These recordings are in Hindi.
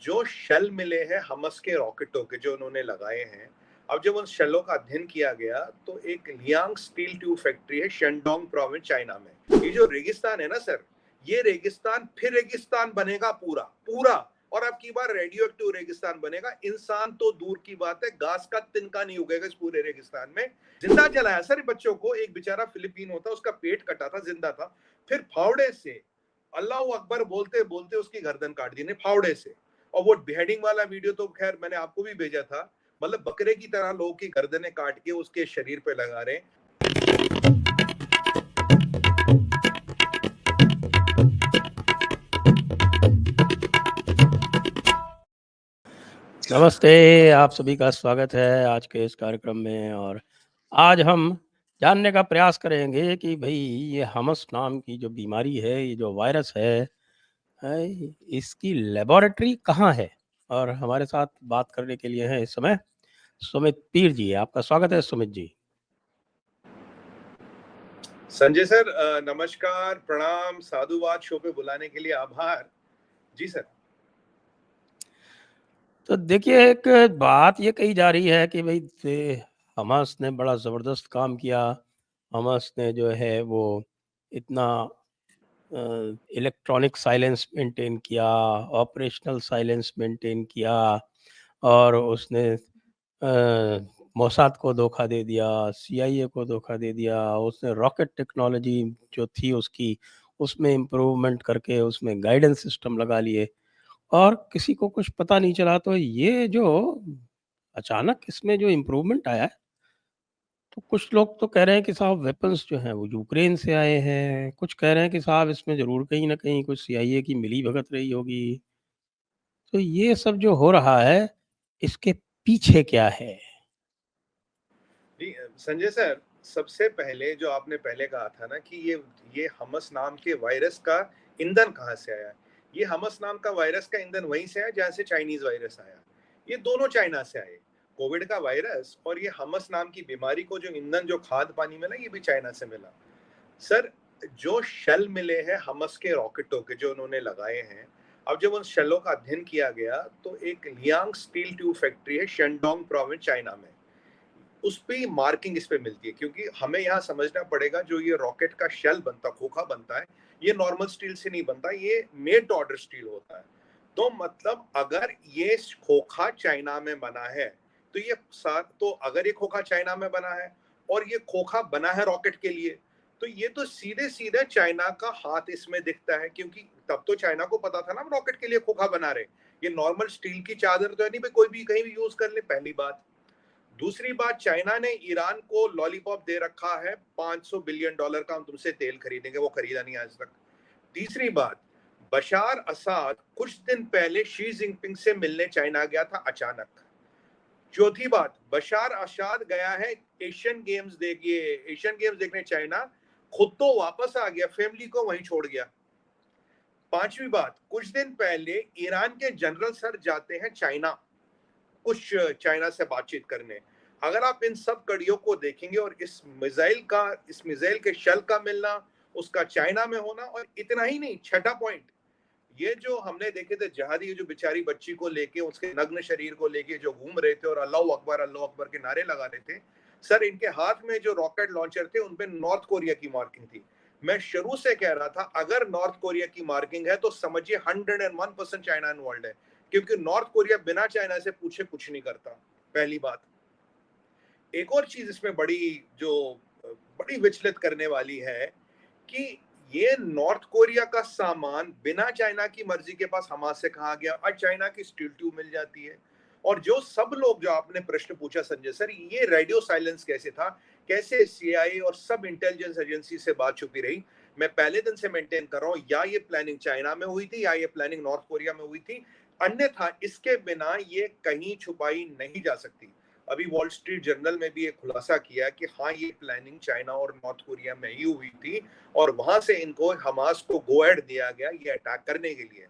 जो शेल मिले हैं हमस के रॉकेटों के जो उन्होंने लगाए हैं, अब जब उन शेलों का अध्ययन किया गया तो एक लियांग स्टील ट्यूब फैक्ट्री है शेंडोंग प्रोविंस चाइना में। ये जो रेगिस्तान है ना सर, ये रेगिस्तान फिर रेगिस्तान बनेगा पूरा पूरा, और अब की बार रेडियो एक्टिव रेगिस्तान बनेगा। इंसान तो दूर की बात है, घास का तिनका नहीं उगेगा इस पूरे रेगिस्तान में। जिंदा जलाया सर बच्चों को। एक बेचारा फिलिपीन होता, उसका पेट कटा था, जिंदा था, फिर फावड़े से अल्लाह अकबर बोलते बोलते उसकी गर्दन काट दी ने फावड़े से। और वो बिहेडिंग वाला वीडियो तो खैर मैंने आपको भी भेजा था। मतलब बकरे की तरह लोगों की गर्दनें काट के उसके शरीर पे लगा रहे। नमस्ते, आप सभी का स्वागत है आज के इस कार्यक्रम में। और आज हम जानने का प्रयास करेंगे कि भाई ये हमस नाम की जो बीमारी है, ये जो वायरस है, इसकी लेबोरेटरी कहाँ है। और हमारे साथ बात करने के लिए हैं इस समय सुमित पीर जी। आपका स्वागत है सुमित जी। संजय सर नमस्कार, प्रणाम, साधुवाद, शो पे बुलाने के लिए आभार जी सर। तो देखिए, एक बात ये कही जा रही है कि भाई हमास ने बड़ा ज़बरदस्त काम किया। हमास ने जो है वो इतना इलेक्ट्रॉनिक साइलेंस मेंटेन किया, ऑपरेशनल साइलेंस मेंटेन किया, और उसने मोसाद को धोखा दे दिया, सीआईए को धोखा दे दिया। उसने रॉकेट टेक्नोलॉजी जो थी उसकी, उसमें इम्प्रूवमेंट करके उसमें गाइडेंस सिस्टम लगा लिए, और किसी को कुछ पता नहीं चला। तो ये जो अचानक इसमें जो इम्प्रूवमेंट आया है, तो कुछ लोग तो कह रहे हैं कि साहब वेपन्स जो हैं वो यूक्रेन से आए हैं, कुछ कह रहे हैं कि साहब इसमें ज़रूर कहीं न कहीं कुछ सीआईए की मिली-भगत रही होगी। तो ये सब जो हो रहा है, इसके पीछे क्या है? जी संजय सर, सबसे पहले जो आपने पहले कहा था ना कि ये हमस नाम के वायरस का ईंधन कहाँ से आया। ये हमस नाम का वायरस का ईंधन वहीं से आया जहाँ से चाइनीज वायरस आया। ये दोनों चाइना से आए, कोविड का वायरस और ये हमस नाम की बीमारी को जो ईंधन जो खाद पानी मिला ये भी चाइना से मिला। सर, जो शेल मिले हैं हमस के रॉकेटों के जो उन्होंने लगाए हैं, अब जब उन शेलों का अध्ययन किया गया तो एक लियांग स्टील ट्यूब फैक्ट्री है शेंडोंग प्रोविंस चाइना में, उस पे मार्किंग इस पे मिलती है। क्योंकि हमें यहाँ समझना पड़ेगा, जो ये रॉकेट का शेल बनता, खोखा बनता है, ये नॉर्मल स्टील से नहीं बनता, ये मेड टू ऑर्डर स्टील होता है। तो मतलब अगर ये खोखा चाइना में बना है तो ये तो अगर ये खोखा चाइना में बना है और ये खोखा बना है रॉकेट के लिए, तो ये तो सीधे सीधे चाइना का हाथ इसमें दिखता है। क्योंकि तब तो चाइना को पता था ना हम रॉकेट के लिए खोखा बना रहे, ये नॉर्मल स्टील की चादर तो है नहीं भाई, कोई भी कहीं भी यूज कर ले, पहली बात। दूसरी बात, चाइना ने ईरान को लॉलीपॉप दे रखा है $500 बिलियन का, हम तुमसे तेल खरीदेंगे, वो खरीदा नहीं आज तक। तीसरी बात, बशार असद कुछ दिन पहले शी जिनपिंग से मिलने चाइना गया था अचानक। चौथी बात, बशार असद गया है एशियन गेम्स देखने चाइना, खुद तो वापस आ गया, फैमिली को वहीं छोड़ गया। पांचवी बात, कुछ दिन पहले ईरान के जनरल सर जाते हैं चाइना कुछ चाइना से बातचीत करने। अगर आप इन सब कड़ियों को देखेंगे और इस मिसाइल के शेल का मिलना, उसका चाइना में होना, और इतना ही नहीं, छठा पॉइंट, ये जो हमने देखे थे जहादी जो बेचारी बच्ची को लेके, उसके नग्न शरीर को लेके जो घूम रहे थे और अल्लाह अकबर के नारे लगा रहे थे, सर इनके हाथ में जो रॉकेट लॉन्चर थे उनपे नॉर्थ कोरिया की मार्किंग थी। मैं शुरू से कह रहा था अगर नॉर्थ कोरिया की मार्किंग है तो समझिए 101% चाइना इन्वॉल्व है। क्योंकि नॉर्थ कोरिया बिना चाइना से पूछे कुछ नहीं करता, पहली बात। एक और चीज इसमें बड़ी विचलित करने वाली है कि ये नॉर्थ कोरिया का सामान बिना चाइना की मर्जी के पास हमास से कहा गया, और चाइना की स्टील ट्यूब मिल जाती है। और जो सब लोग, जो आपने प्रश्न पूछा संजय सर, ये रेडियो साइलेंस कैसे था, कैसे सीआईए और सब इंटेलिजेंस एजेंसी से बात छुपी रही, मैं पहले दिन से मेंटेन कर रहा हूं, या ये प्लानिंग चाइना में हुई थी या ये प्लानिंग नॉर्थ कोरिया में हुई थी, अन्यथा इसके बिना ये कहीं छुपाई नहीं जा सकती। अभी वॉल स्ट्रीट जर्नल में भी एक खुलासा किया कि हाँ, ये प्लानिंग चाइना और नॉर्थ कोरिया में ही हुई थी और वहां से इनको हमास को गो अहेड दिया गया ये अटैक करने के लिए।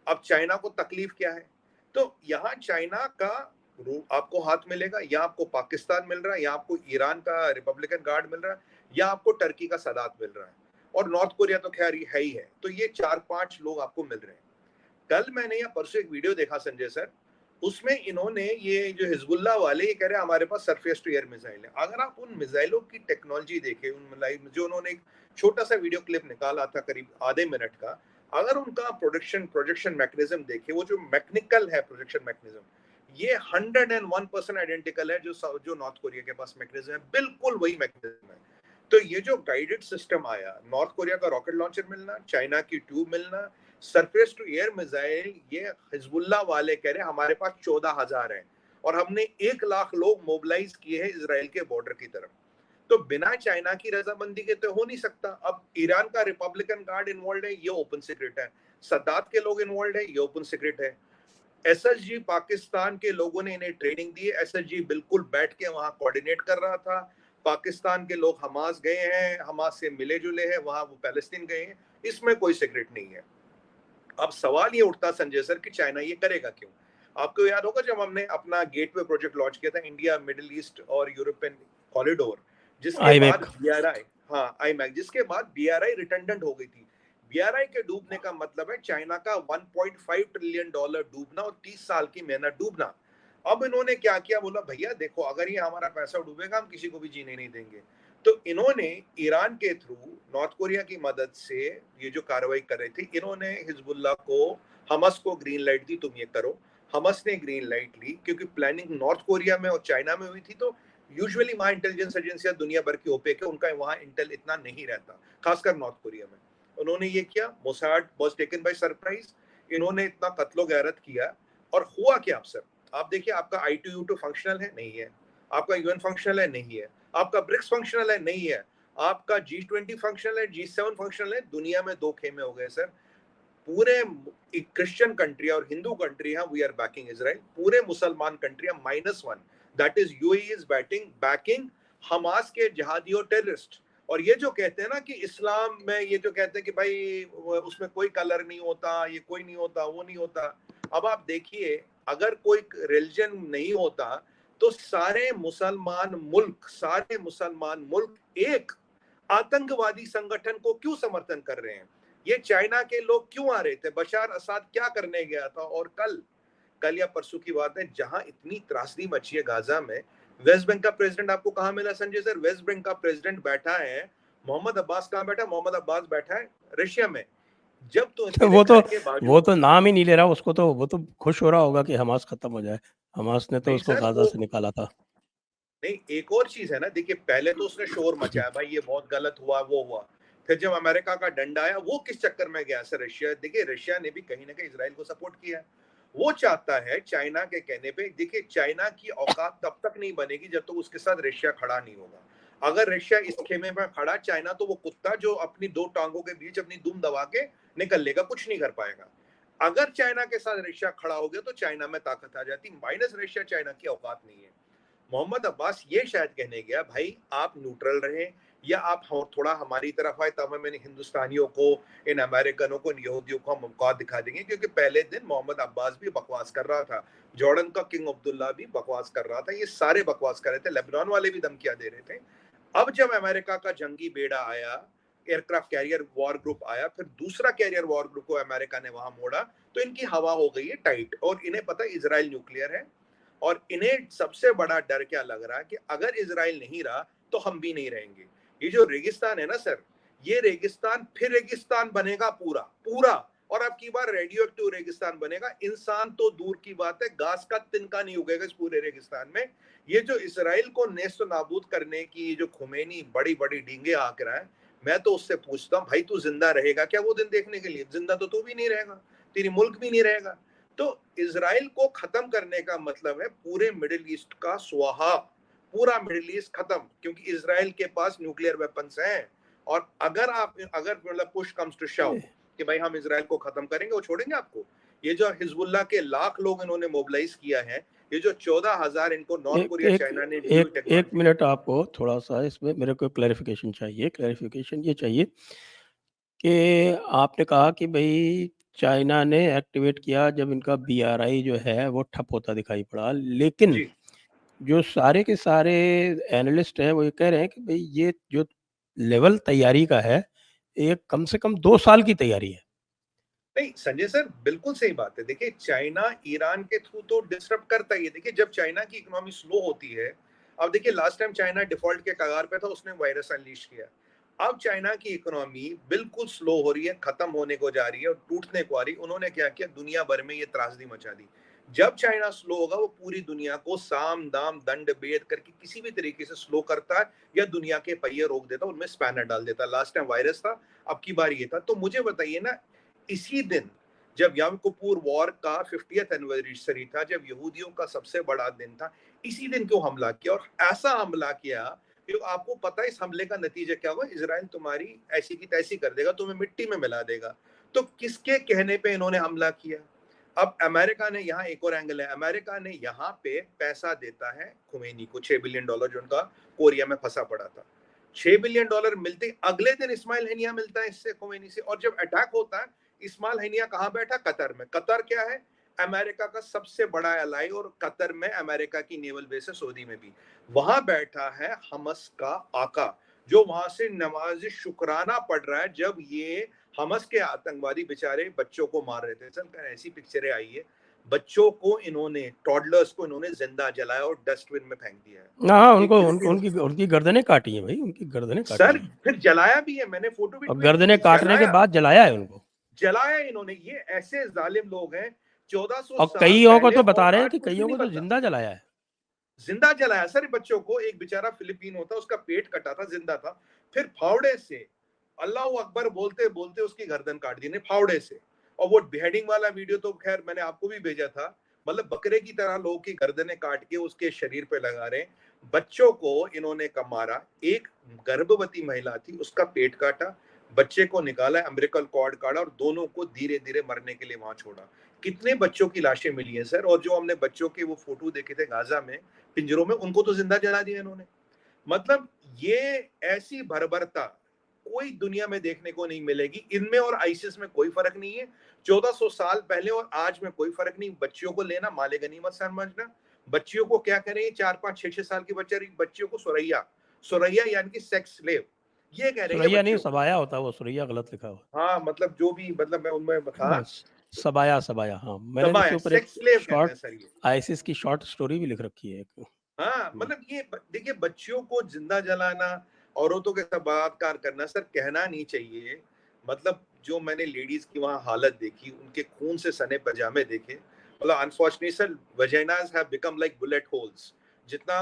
अब चाइना को तकलीफ क्या है? तो यहाँ चाइना का आपको हाथ मिलेगा, या आपको पाकिस्तान मिल रहा है, या आपको ईरान का रिपब्लिकन गार्ड मिल रहा है, या आपको टर्की का सदात मिल रहा है, और नॉर्थ कोरिया तो खैर है ही है। तो ये 4-5 लोग आपको मिल रहे हैं। कल मैंने या परसों एक वीडियो देखा संजय सर, उसमें इन्होंने ये जो हिजबुल्लाह वाले ये कह रहे हैं हमारे पास सरफेस टू एयर मिसाइल है। अगर आप उन मिसाइलों की टेक्नोलॉजी देखें, उन लाइव जो उन्होंने एक छोटा सा वीडियो क्लिप निकाला था करीब आधे मिनट का, अगर उनका प्रोजेक्शन मैकेनिज्म देखे, वो जो मैकेनिकल है प्रोजेक्शन मैकेनिज्म, ये 101% आइडेंटिकल है जो नॉर्थ कोरिया के पास मैकेनिज्म है, बिल्कुल वही मैकेनिज्म है। तो ये जो गाइडेड सिस्टम आया, नॉर्थ कोरिया का रॉकेट लॉन्चर मिलना, चाइना की ट्यूब मिलना, सरफेस टू एयर मिसाइल, ये हिजबुल्लाह वाले कह रहे हैं हमारे पास 14,000 है और हमने 1 लाख लोग मोबिलाइज किए हैं इसराइल के बॉर्डर की तरफ। तो बिना चाइना की रजामंदी के तो हो नहीं सकता। अब ईरान का रिपब्लिकन गार्ड इन्वॉल्व है, ये ओपन सीक्रेट है। सद्दात के लोग इन्वॉल्व है, ये ओपन सीक्रेट है। एसएसजी पाकिस्तान के लोगों ने इन्हें ट्रेनिंग दी है। एसएसजी बिल्कुल बैठ के वहां कोऑर्डिनेट कर रहा था। पाकिस्तान के लोग हमास गए हैं, हमास से मिले जुले हैं, वहां वो पैलेस्तीन गए हैं, इसमें कोई सीक्रेट नहीं है। अब सवाल ये उठता संजय सर कि चाइना ये करेगा क्यों? आपको याद होगा जब हमने अपना गेटवे प्रोजेक्ट लॉन्च किया था, इंडिया मिडिल ईस्ट और यूरोपियन कॉरिडोर, जिसके बाद आईमैक बीआरआई, हाँ आईमैक, जिसके बाद बीआरआई रिटर्डेंट हो गई थी। बीआरआई के डूबने का मतलब है चाइना का 1.5 ट्रिलियन डॉलर डूबना और 30 साल की मेहनत डूबना। अब इन्होंने क्या किया, बोला भैया देखो अगर ये हमारा पैसा डूबेगा हम किसी को भी जीने नहीं देंगे। तो इन्होंने ईरान के थ्रू नॉर्थ कोरिया की मदद से ये जो कार्रवाई कर रहे थे, इन्होंने हिजबुल्लाह को, हमस को ग्रीन लाइट दी, तुम ये करो। हमस ने ग्रीन लाइट ली क्योंकि प्लानिंग नॉर्थ कोरिया में और चाइना में हुई थी। तो यूजुअली वहां इंटेलिजेंस एजेंसियां दुनिया भर की ओपेक है, उनका वहां इंटेल इतना नहीं रहता, खासकर नॉर्थ कोरिया में। उन्होंने ये किया, मोसाड वाज टेकन बाय सरप्राइज। इन्होंने इतना कत्लो गैरत किया और हुआ क्या अफसर, आप देखिए, आपका I2U2 फंक्शनल है, नहीं है। आपका यूएन फंक्शनल है, नहीं है। आपका ब्रिक्स फंक्शनल है, नहीं है। आपका G20 फंक्शनल है, G7 फंक्शनल है। दुनिया में 2 खेमे हो गए सर। पूरे क्रिश्चियन कंट्री और हिंदू कंट्री है, वी आर बैकिंग इजराइल। पूरे मुसलमान country -1, that is UAE is banking Hamas के जहादी और टेररिस्ट। और ये जो कहते हैं ना कि इस्लाम में, ये जो कहते हैं कि भाई उसमें कोई कलर नहीं होता, ये कोई नहीं होता, वो नहीं होता। अब आप देखिए, अगर कोई रिलीजन नहीं होता तो सारे मुसलमान मुल्क एक आतंकवादी संगठन को क्यों समर्थन कर रहे हैं? ये चाइना के लोग क्यों आ रहे थे? बशार असाद क्या करने गया था? और कल या परसों की बात है, जहां इतनी त्रासदी मची है गाजा में, वेस्ट बैंक का प्रेसिडेंट आपको कहां मिला संजय सर? वेस्ट बैंक का प्रेसिडेंट बैठा है, मोहम्मद अब्बास कहां बैठा? मोहम्मद अब्बास बैठा है रशिया में। जब तो वो तो के बावजूद, नाम ही नहीं ले रहा उसको, तो वो तो खुश हो रहा होगा कि हमास खत्म हो जाए। हमास ने तो नहीं उसको सर, गाजा वो से निकाला था। नहीं, एक और चीज है ना, देखिए पहले तो उसने शोर मचाया, भाई ये बहुत गलत हुआ, वो हुआ। फिर जब अमेरिका का डंडा आया, वो किस चक्कर में गया सर? रशिया, देखिए रशिया ने भी कहीं ना कहीं इसराइल को सपोर्ट किया है। वो चाहता है चाइना के कहने पे, देखिए चाइना की औकात तब तक नहीं बनेगी जब तक तो उसके साथ रशिया खड़ा नहीं होगा। अगर रशिया इस खेमे में खड़ा, चाइना तो वो कुत्ता जो अपनी 2 टांगों के बीच अपनी दुम दबा के निकल लेगा, कुछ नहीं कर पाएगा। अगर चाइना के साथ रशिया खड़ा हो गया तो चाइना में ताकत आ जाती, माइनस रशिया चाइना की औकात नहीं है। मोहम्मद अब्बास ये शायद कहने गया, भाई आप न्यूट्रल रहें या आप थोड़ा हमारी तरफ आए, तब हम इन हिंदुस्तानियों को, इन अमेरिकनों को, इन यहूदियों को हम औकात दिखा देंगे। क्योंकि पहले दिन मोहम्मद अब्बास भी बकवास कर रहा था, जॉर्डन का किंग अब्दुल्ला भी बकवास कर रहा था, ये सारे बकवास कर रहे थे, लेबनान वाले भी धमकियां दे रहे थे। अब जब अमेरिका का जंगी बेड़ा आया, एयरक्राफ्ट कैरियर वॉर ग्रुप आया, फिर दूसरा कैरियर वॉर ग्रुप को अमेरिका ने वहां मोड़ा, तो इनकी हवा हो गई है टाइट। और इन्हें पता है इजराइल न्यूक्लियर है, और इन्हें सबसे बड़ा डर क्या लग रहा है कि अगर इजराइल नहीं रहा तो हम भी नहीं रहेंगे। ये जो रेगिस्तान है ना सर, ये रेगिस्तान फिर रेगिस्तान बनेगा पूरा पूरा, और अब की बार रेडियो एक्टिव रेगिस्तान बनेगा। इंसान तो दूर की बात है, घास का तिनका नहीं उगेगा इस पूरे रेगिस्तान में। ये जो इसराइल को नेस्त नाबूद करने की जो खुमैनी बड़ी बड़ी डींगे आंक रहा है, मैं तो उससे पूछता हूँ, भाई तू जिंदा रहेगा क्या वो दिन देखने के लिए? जिंदा तो तू भी नहीं रहेगा, तेरी मुल्क भी नहीं रहेगा। तो इसराइल को खत्म करने का मतलब है पूरे मिडिल ईस्ट का स्वाहा, पूरा मिडिल ईस्ट खत्म, क्योंकि इसराइल के पास न्यूक्लियर वेपन्स हैं। और अगर मतलब पुश कम्स टू शव कि भाई हम इसराइल को खत्म करेंगे, वो छोड़ेंगे आपको? ये जो हिजबुल्लाह के लाख लोग इन्होंने मोबिलाइज किया है, ये जो 14,000 इनको नॉर्थ एक कोरिया एक चाइना ने दी हुई एक एक टेक्नोलॉजी। मिनट आपको थोड़ा-सा इसमें मेरे को क्लैरिफ़िकेशन चाहिए। क्लैरिफ़िकेशन ये चाहिए कि आपने कहा कि भई चाइना ने एक्टिवेट किया जब इनका बीआरआई जो है वो ठप होता दिखाई पड़ा। लेकिन जी, जो सारे के सारे एनालिस्ट हैं वो ये कह रहे हैं कि भई ये जो लेवल तैयारी का है, ये कम से कम 2 साल की तैयारी है। नहीं संजय सर, बिल्कुल सही बात है। देखिए चाइना ईरान के थ्रू तो डिसरप्ट करता ही है। देखिए जब चाइना की इकोनॉमी स्लो होती है, अब देखिए लास्ट टाइम चाइना डिफॉल्ट के कगार पे था, उसने वायरस अनलीश किया। अब चाइना की इकोनॉमी बिल्कुल स्लो हो रही है, खत्म होने को जा रही है और टूटने को आ रही है। उन्होंने क्या किया, दुनिया भर में ये त्रासदी मचा दी। जब चाइना स्लो होगा, वो पूरी दुनिया को साम दाम दंड भेद करके किसी भी तरीके से स्लो करता है या दुनिया के पहिए रोक देता, उनमें स्पैनर डाल देता। लास्ट टाइम वायरस था, अब की बार ये था। तो मुझे बताइए ना, इसी दिन जब यम कपूर वॉर का 50th एनिवर्सरी था, जब यहूदियों का सबसे बड़ा दिन था, इसी दिन क्यों हमला किया? और ऐसा हमला किया कि आपको पता है इस हमले का नतीजा क्या हुआ? इजराइल तुम्हारी ऐसी की तैसी कर देगा, तुम्हें मिट्टी में मिला देगा। तो किसके कहने पे इन्होंने हमला किया? अब अमेरिका ने, यहाँ एक और एंगल है, अमेरिका ने यहाँ पे पैसा देता है खुमैनी को, $6 बिलियन, जो उनका कोरिया में फंसा पड़ा था। $6 बिलियन मिलते अगले दिन इस्माइल हनिया मिलता है इससे, खुमैनी से। और जब अटैक होता है, इस्माइल हनिया कहाँ बैठा? कतर में। कतर क्या है? अमेरिका का सबसे बड़ा एलाई, और कतर में अमेरिका की नेवल बेस है, सऊदी में भी। वहां बैठा है हमस का आका, जो वहां से नमाज शुक्राना पढ़ रहा है जब ये हमस के आतंकवादी बेचारे बच्चों को मार रहे थे। सर ऐसी पिक्चरें आई है, बच्चों को इन्होंने, टॉडलर्स को इन्होंने जिंदा जलाया और डस्टबिन में फेंक दिया है। हाँ, ये उनको कितने, उनकी गर्दनें काटी हैं भाई, उनकी गर्दनें काटी सर हैं। फिर जलाया भी है, मैंने फोटो भी और ट्वीट की गर्दनें थी, काटने के जलाया। बाद जलाया है उनको। जलाया इन्होंने। ये ऐसे जालिम लोग हैं। 1400 और साल कईयों को पहले, तो बता और रहे हैं आज कि कुछ भी कईयों नहीं को तो बनता। जिंदा जलाया है। जिंदा जलाया सर बच्चों को। एक बेचारा फिलिपीन होता, उसका पेट कटा था, जिंदा था, फिर फावड़े से अल्लाह अकबर बोलते बोलते उसकी गर्दन काट दी ने, फावड़े से। और वो बिहेडिंग वाला वीडियो तो खैर मैंने आपको भी भेजा था। मतलब बकरे की तरह लोगों की गर्दनें काट के उसके शरीर पे लगा रहे। बच्चों को इन्होंने कब मारा? एक गर्भवती महिला थी, उसका पेट काटा, बच्चे को निकाला, अम्बिलिकल कॉर्ड काटा और दोनों को धीरे धीरे मरने के लिए वहां छोड़ा। कितने बच्चों की लाशें मिली हैं सर? और जो हमने बच्चों के वो फोटो देखे थे गाजा में पिंजरों में, उनको तो जिंदा जला दिया इन्होंने। मतलब ये ऐसी बर्बरता कोई दुनिया में देखने को नहीं मिलेगी। इनमें और आईसिस में कोई फर्क नहीं है। 1400 साल पहले और आज में कोई फर्क नहीं। बच्चियों को लेना माले गनीमत समझना। बच्चियों को क्या करें? 4 5 6 6 साल की बच्चियों को सुरैया, सुरैया यानी कि सेक्स स्लेव, ये कह रहे हैं ये सुरैया नहीं, बच्चियों को। सबाया होता है वो, सुरैया गलत लिखा हुआ हाँ मतलब जो भी, मतलब मैं उनमें है। बता, हाँ, सबाया सबाया, हाँ मैंने तो इसके दबाया ऊपर एक सेक्स स्लेव कहते शॉर्ट, हैं सर ये। आईसिस की शॉर्ट स्टोरी भी लिख रखी है एक। हाँ मतलब ये देखिए, बच्चियों को जिंदा जलाना, औरतों के साथ बलात्कार करना, सर कहना नहीं चाहिए। मतलब जो मैंने लेडीज की वहां हालत देखी, उनके खून से सने पजामे देखे, मतलब unfortunately sir, vaginas have become like bullet holes. जितना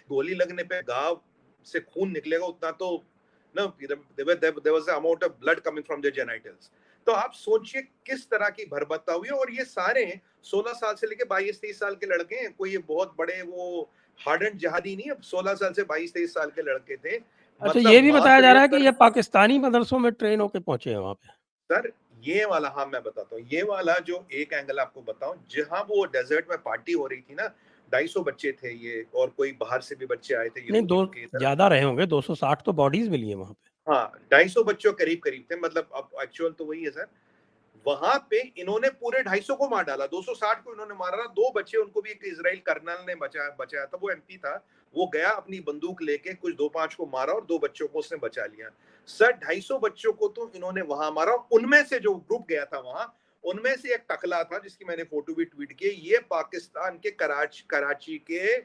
गोली लगने पे गाव से खून निकलेगा, उतना तो ना, there was amount of blood coming from their genitals. तो आप सोचिए किस तरह की बर्बरता हुई है। और ये सारे 16 साल से लेके 22 23 साल के लड़के हैं। कोई ये बहुत बड़े वो हार्डेंड जिहादी नहीं है। 16 साल से 22 23 साल के लड़के थे। अच्छा, ये मतलब भी माँ बताया से जा रहा लेकर है कि ये पाकिस्तानी मदरसों में ट्रेन होके पहुंचे हैं वहां पे। सर, ये वाला, हाँ मैं बताता हूँ, ये वाला जो एक एंगल आपको बताऊं, जहां वो डेजर्ट में पार्टी हो रही थी ना, 250 बच्चे थे ये, और कोई बाहर से भी बच्चे आए थे नहीं, दो यहूदियों की तरह। ज्यादा रहे होंगे, 260 तो बॉडीज मिली है वहां पे। हाँ 250 बच्चों करीब करीब थे। मतलब अब एक्चुअल तो वही है सर। वहां पे इन्होंने पूरे 250 को मार डाला, 260 को इन्होंने मारा। 2 बच्चे, उनको भी एक इजराइल कर्नल ने बचाया था, वो एमपी था। वो गया अपनी बंदूक लेके, कुछ 2 5 को मारा और 2 बच्चों को उसने बचा लिया। सर 250 बच्चों को तो इन्होंने वहां मारा। उनमें से जो ग्रुप गया था वहां, उनमें से एक टकला था जिसकी मैंने फोटो भी ट्वीट की। ये पाकिस्तान के कराची के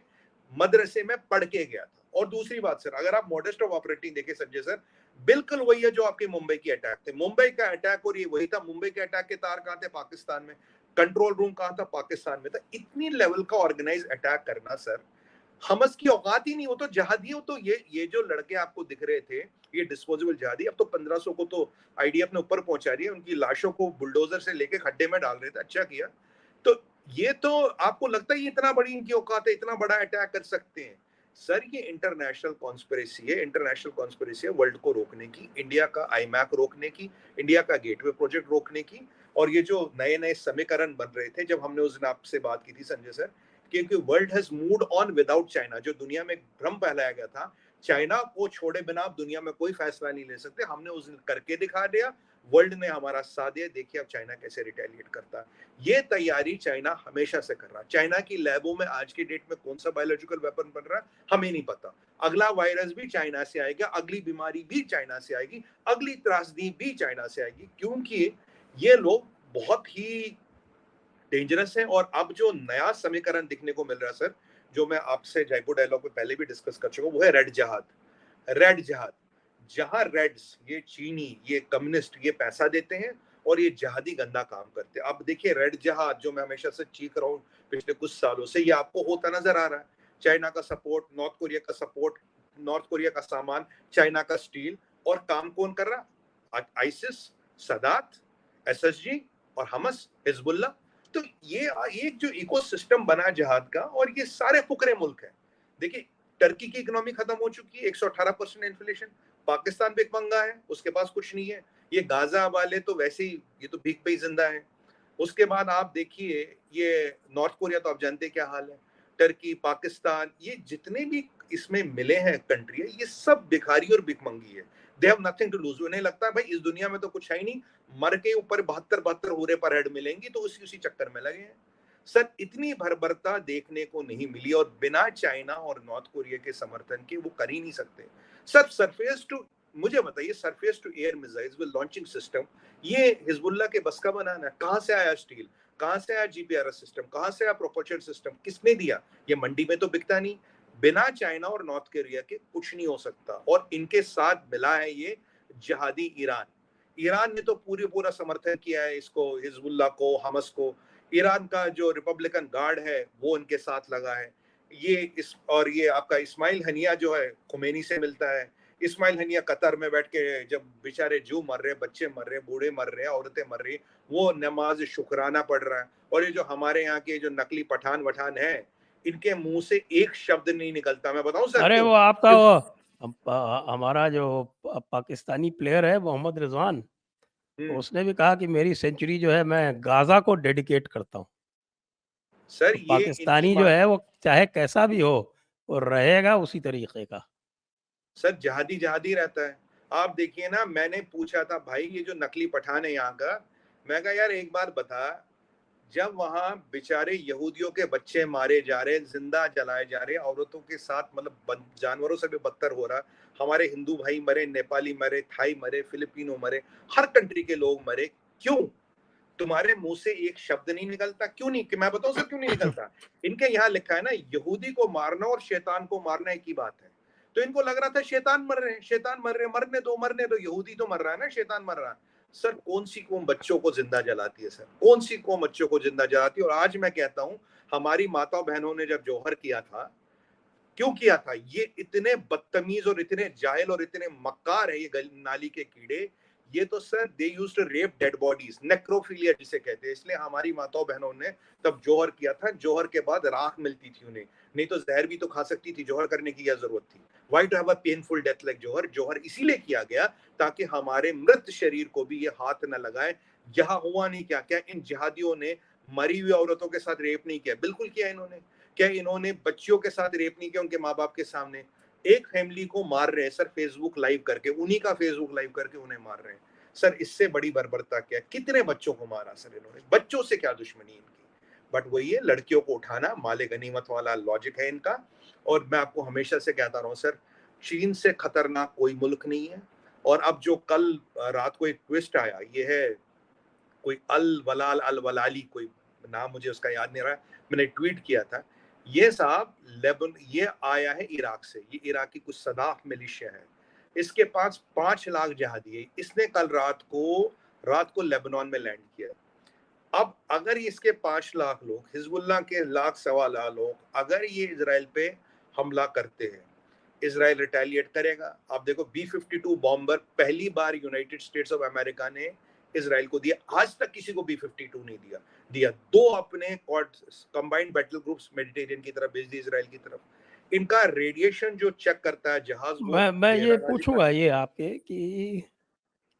मदरसे में पढ़ के गया था। और दूसरी बात सर, अगर आप मॉडेस्ट ऑफ ऑपरेटिंग देखें संजय सर, बिल्कुल वही है जो आपके मुंबई की अटैक थे। मुंबई का अटैक और ये वही था। मुंबई के अटैक के तार कहां थे? पाकिस्तान में। कंट्रोल रूम कहां था? पाकिस्तान में था। इतनी लेवल का ऑर्गेनाइज अटैक करना सर, हमस की औकात ही नहीं। हो तो जहादी हो। तो ये जो लड़के आपको दिख रहे थे, ये डिस्पोजेबल जहादी, अब तो 1500 को तो आईडीएफ ने ऊपर पहुंचा रही है। उनकी लाशों को बुलडोजर से लेके खड्डे में डाल रहे थे। अच्छा किया। तो ये तो आपको लगता है इतना बड़ी इनकी औकात है, इतना बड़ा अटैक कर सकते हैं? सर ये इंटरनेशनल कॉन्स्पिरेसी है। इंटरनेशनल कॉन्स्पिरेसी है वर्ल्ड को रोकने की, इंडिया का आईमैक रोकने की, इंडिया का गेटवे प्रोजेक्ट रोकने की। और ये जो नए नए समीकरण बन रहे थे, जब हमने उस दिन आपसे बात की थी संजय सर, क्योंकि world has moved on without China, जो दुनिया में भ्रम फैलाया गया था, चाइना को छोड़े बिना आप दुनिया में कोई फैसला नहीं ले सकते, हमने उस दिन करके दिखा दिया। वर्ल्ड ने हमारा साथ दिया। देखिए अब चाइना कैसे रिटेलिएट करता है। ये तैयारी चाइना हमेशा से कर रहा है। चाइना की लैबों में आज की डेट में कौन सा बायोलॉजिकल वेपन बन रहा है हमें नहीं पता। अगला वायरस भी चाइना से आएगा, अगली बीमारी भी चाइना से आएगी, अगली त्रासदी भी चाइना से आएगी, क्योंकि ये लोग बहुत ही डेंजरस है। और अब जो नया समीकरण दिखने को मिल रहा है सर, जो मैं आपसे जयपुर डायलॉग में पहले भी डिस्कस कर चुका हूँ, वो है रेड जिहाद। रेड जिहाद, जहां रेड्स, ये चीनी, ये कम्युनिस्ट, ये पैसा देते हैं और ये जिहादी गंदा काम करते हैं। अब देखिए रेड जिहाद जो मैं हमेशा से चीख रहा हूँ पिछले कुछ सालों से, ये आपको होता नजर आ रहा है। चाइना का सपोर्ट, नॉर्थ कोरिया का सपोर्ट, नॉर्थ कोरिया का सामान, चाइना का स्टील, और काम कौन कर रहा? आइसिस, सदात, एसएसजी और हमस, हिजबुल्ला। तो ये एक जो इकोसिस्टम बना जिहाद का, और ये सारे फुकरे मुल्क हैं। देखिए टर्की की इकोनॉमी खत्म हो चुकी है, 118% इन्फ्लेशन। पाकिस्तान भिखमंगा है, उसके पास कुछ नहीं है। ये गाजा वाले तो वैसे ही, ये तो भीख पे ही जिंदा है। उसके बाद आप देखिए ये नॉर्थ कोरिया, तो आप जानते क्या हाल है। टर्की, पाकिस्तान, ये जितने भी इसमें मिले हैं कंट्री है, ये सब भिखारी और भिखमंगी है। They have nothing to lose. उन्हें लगता है भाई इस दुनिया में तो कुछ है ही नहीं, मर के ऊपर 72 होरे पर हेड मिलेंगी, तो उसी चक्कर में लगे हैं। सर इतनी भरबरता देखने को नहीं मिली, और बिना चाइना और नॉर्थ कोरिया के समर्थन के वो कर ही नहीं सकते। सर सरफेस टू, मुझे बताइए, surface to air missiles with launching system, ये हिजबुल्ला के बस का बनाना है? कहां से आया स्टील, कहां से आया जीपीआरएस सिस्टम, कहां से आया प्रोपोर्शन सिस्टम, किसने दिया? ये मंडी में तो बिकता नहीं। बिना चाइना और नॉर्थ कोरिया के कुछ नहीं हो सकता। और इनके साथ मिला है ये जिहादी ईरान। ईरान ने तो पूरा समर्थन किया है इसको, हिजबुल्ला को, हमस को। ईरान का जो रिपब्लिकन गार्ड है वो इनके साथ लगा है। ये आपका इस्माइल हनिया जो है खुमैनी से मिलता है। इस्माइल हनिया कतर में बैठ के, जब बेचारे जू मर रहे, बच्चे मर रहे, बूढ़े मर रहे, औरतें मर रही, वो नमाज शुक्राना पढ़ रहा है। और ये जो हमारे यहाँ के जो नकली पठान वठान है, इनके मुंह से एक शब्द नहीं निकलता। मैं बताऊं सर अरे क्यों? वो आपका वो हमारा जो पाकिस्तानी प्लेयर है मोहम्मद रिजवान, उसने भी कहा कि मेरी सेंचुरी जो है मैं गाजा को डेडिकेट करता हूँ। सर तो ये इनकी पाकिस्तानी जो है वो चाहे कैसा भी हो, वो रहेगा उसी तरीके का। सर जहादी जहादी रहता है। आप देखिए ना, मैंने पूछा था भाई ये जो नकली पठान है यहाँ का, मैं कहा यार एक बात बता, जब वहां बेचारे यहूदियों के बच्चे मारे जा रहे, जिंदा जलाए जा रहे, औरतों के साथ, मतलब जानवरों से भी बदतर हो रहा, हमारे हिंदू भाई मरे, नेपाली मरे, थाई मरे, फिलिपिनो मरे, हर कंट्री के लोग मरे, क्यों तुम्हारे मुंह से एक शब्द नहीं निकलता? क्यों नहीं? कि मैं बताऊं सर क्यों नहीं निकलता? इनके यहाँ लिखा है ना, यहूदी को मारना और शैतान को मारना एक ही बात है। तो इनको लग रहा था शैतान मर रहे हैं, शैतान मर रहे हैं, मरने दो, यहूदी तो मर रहा है ना, शैतान मर रहा है। सर कौन सी कौम बच्चों को जिंदा जलाती है? सर कौन सी कौम बच्चों को जिंदा जलाती है? और आज मैं कहता हूं, हमारी माता बहनों ने जब जौहर किया था, क्यों किया था? ये इतने बदतमीज और इतने जाहिल और इतने मक्कार है ये नाली के कीड़े। ये तो sir they used to rape dead bodies, necrophilia जिसे कहते हैं। इसलिए हमारी माताओं बहनों ने तब जौहर किया था। जौहर के बाद राख मिलती थी उन्हें, नहीं तो जहर भी तो खा सकती थी। जौहर करने की क्या जरूरत थी? Why to have a painful death like jauhar? जौहर इसीलिए किया गया ताकि हमारे मृत शरीर को भी ये हाथ न लगाए। यहाँ हुआ नहीं क्या? क्या इन जिहादियों ने मरी हुई औरतों के साथ रेप नहीं किया? बिल्कुल किया इन्होंने। क्या इन्होंने बच्चियों के साथ रेप नहीं किया उनके माँ बाप के सामने? एक फैमिली को मार रहे हैं सर फेसबुक लाइव करके, उन्हीं का फेसबुक लाइव करके उन्हें मार रहे हैं। सर इससे बड़ी बर्बरता क्या? कितने बच्चों को मारा सर इन्होंने? बच्चों से क्या दुश्मनी इनकी? बट वही है, लड़कियों को उठाना, माले गनीमत वाला लॉजिक है इनका। और मैं आपको हमेशा से कहता रहा हूँ सर, चीन से खतरनाक कोई मुल्क नहीं है। और अब जो कल रात को एक ट्विस्ट आया, ये है कोई अल वलाल अल वलाली, कोई नाम मुझे उसका याद नहीं रहा, मैंने ट्वीट किया था। ये साहब ये आया है इराक से, ये इराक की कुछ सदाफ मिलिशिया है। इसके पास 5 लाख जहादी है। इसने कल रात को लेबनान में लैंड किया। अब अगर इसके 5 लाख लोग, हिजबुल्लाह के लाख सवा लाख लोग, अगर ये इजराइल पे हमला करते हैं, इजराइल रिटेलिएट करेगा। आप देखो B-52 बॉम्बर पहली बार यूनाइटेड स्टेट्स ऑफ अमेरिका ने इजराइल को दिया। आज तक किसी को B-52 नहीं दिया। 2 अपने कंबाइंड बैटल ग्रुप्स मेडिटेरियन की तरफ भेज दी, इजराइल की तरफ। इनका रेडिएशन जो चेक करता है जहाज, वो मैं ये तेहरान वाली का। पूछूंगा ये आपके कि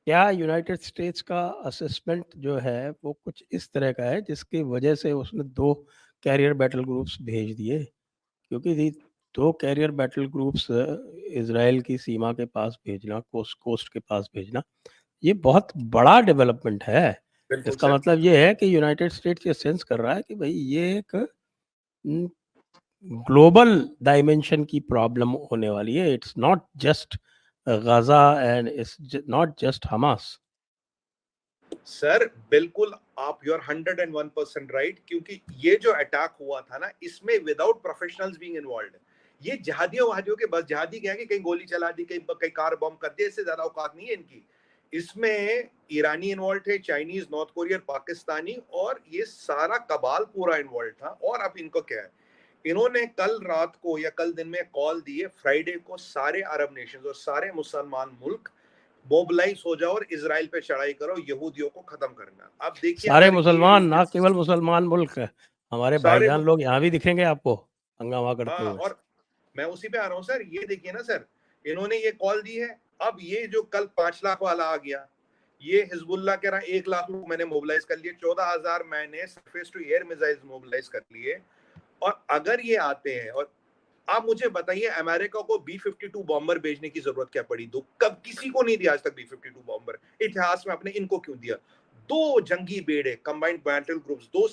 क्या यूनाइटेड स्टेट्स का असेसमेंट जो है वो कुछ इस तरह का है जिसकी वजह से उसने 2 कैरियर बैटल ग्रुप्स भेज दिए? क्योंकि 2 कैरियर बैटल ग्रुप्स इजराइल की सीमा के पास भेजना, कोस्ट के पास भेजना, ये बहुत बड़ा डेवलपमेंट है। बिल्कुल इसका सर। मतलब ये है कि यूनाइटेड स्टेट्स ये सेंस कर रहा है कि भाई ये एक ग्लोबल डायमेंशन की प्रॉब्लम होने वाली है। It's not just Gaza and it's not just Hamas. Sir बिल्कुल, आप यू आर 101% राइट, क्योंकि ये जो अटैक हुआ था ना, इसमें विदाउट प्रोफेशनल्स बीइंग इन्वॉल्वड, ये जहादियों वहादियों के बस जहादी क्या है कि कहीं गोली चला दी, कहीं कहीं कार बम कर दिया, इससे ज्यादा औकात नहीं है इनकी। इसमें ईरानी इन्वॉल्व थे, चाइनीज, नॉर्थ कोरियन, पाकिस्तानी, और ये सारा कबाल पूरा इन्वॉल्व था। और अब इनको क्या है, इन्होंने कल रात को या कल दिन में कॉल दिए फ्राइडे को, सारे अरब नेशंस और सारे मुसलमान मुल्क मोबिलाइज हो जाओ और इसराइल पे चढ़ाई करो, यहूदियों को खत्म करना। अब देखिए सारे अगर ये मुसलमान, ना केवल मुसलमान मुल्क है, हमारे सारे भाईजान लोग यहाँ भी दिखेंगे आपको हंगामा करते हाँ, हुए। और मैं उसी पे आ रहा हूँ सर, ये देखिए ना सर, इन्होंने ये कॉल दी है। अब ये जो कल 5 लाख वाला आ गया, ये हिजबुल्लाह कह रहा 1 लाख लोग मैंने मोबिलाइज कर लिए, 14,000 मैंने surface to air missile mobilise कर लिए। और अगर ये आते हैं, और आप मुझे बताइए अमेरिका को B-52 बॉम्बर भेजने की जरूरत क्या पड़ी? दो, कब किसी को नहीं दिया आज तक B-52 बॉम्बर इतिहास में, आपने इनको क्यों दिया? दो जंगी बेड़े, कंबाइंड बैटल ग्रुप्स, दो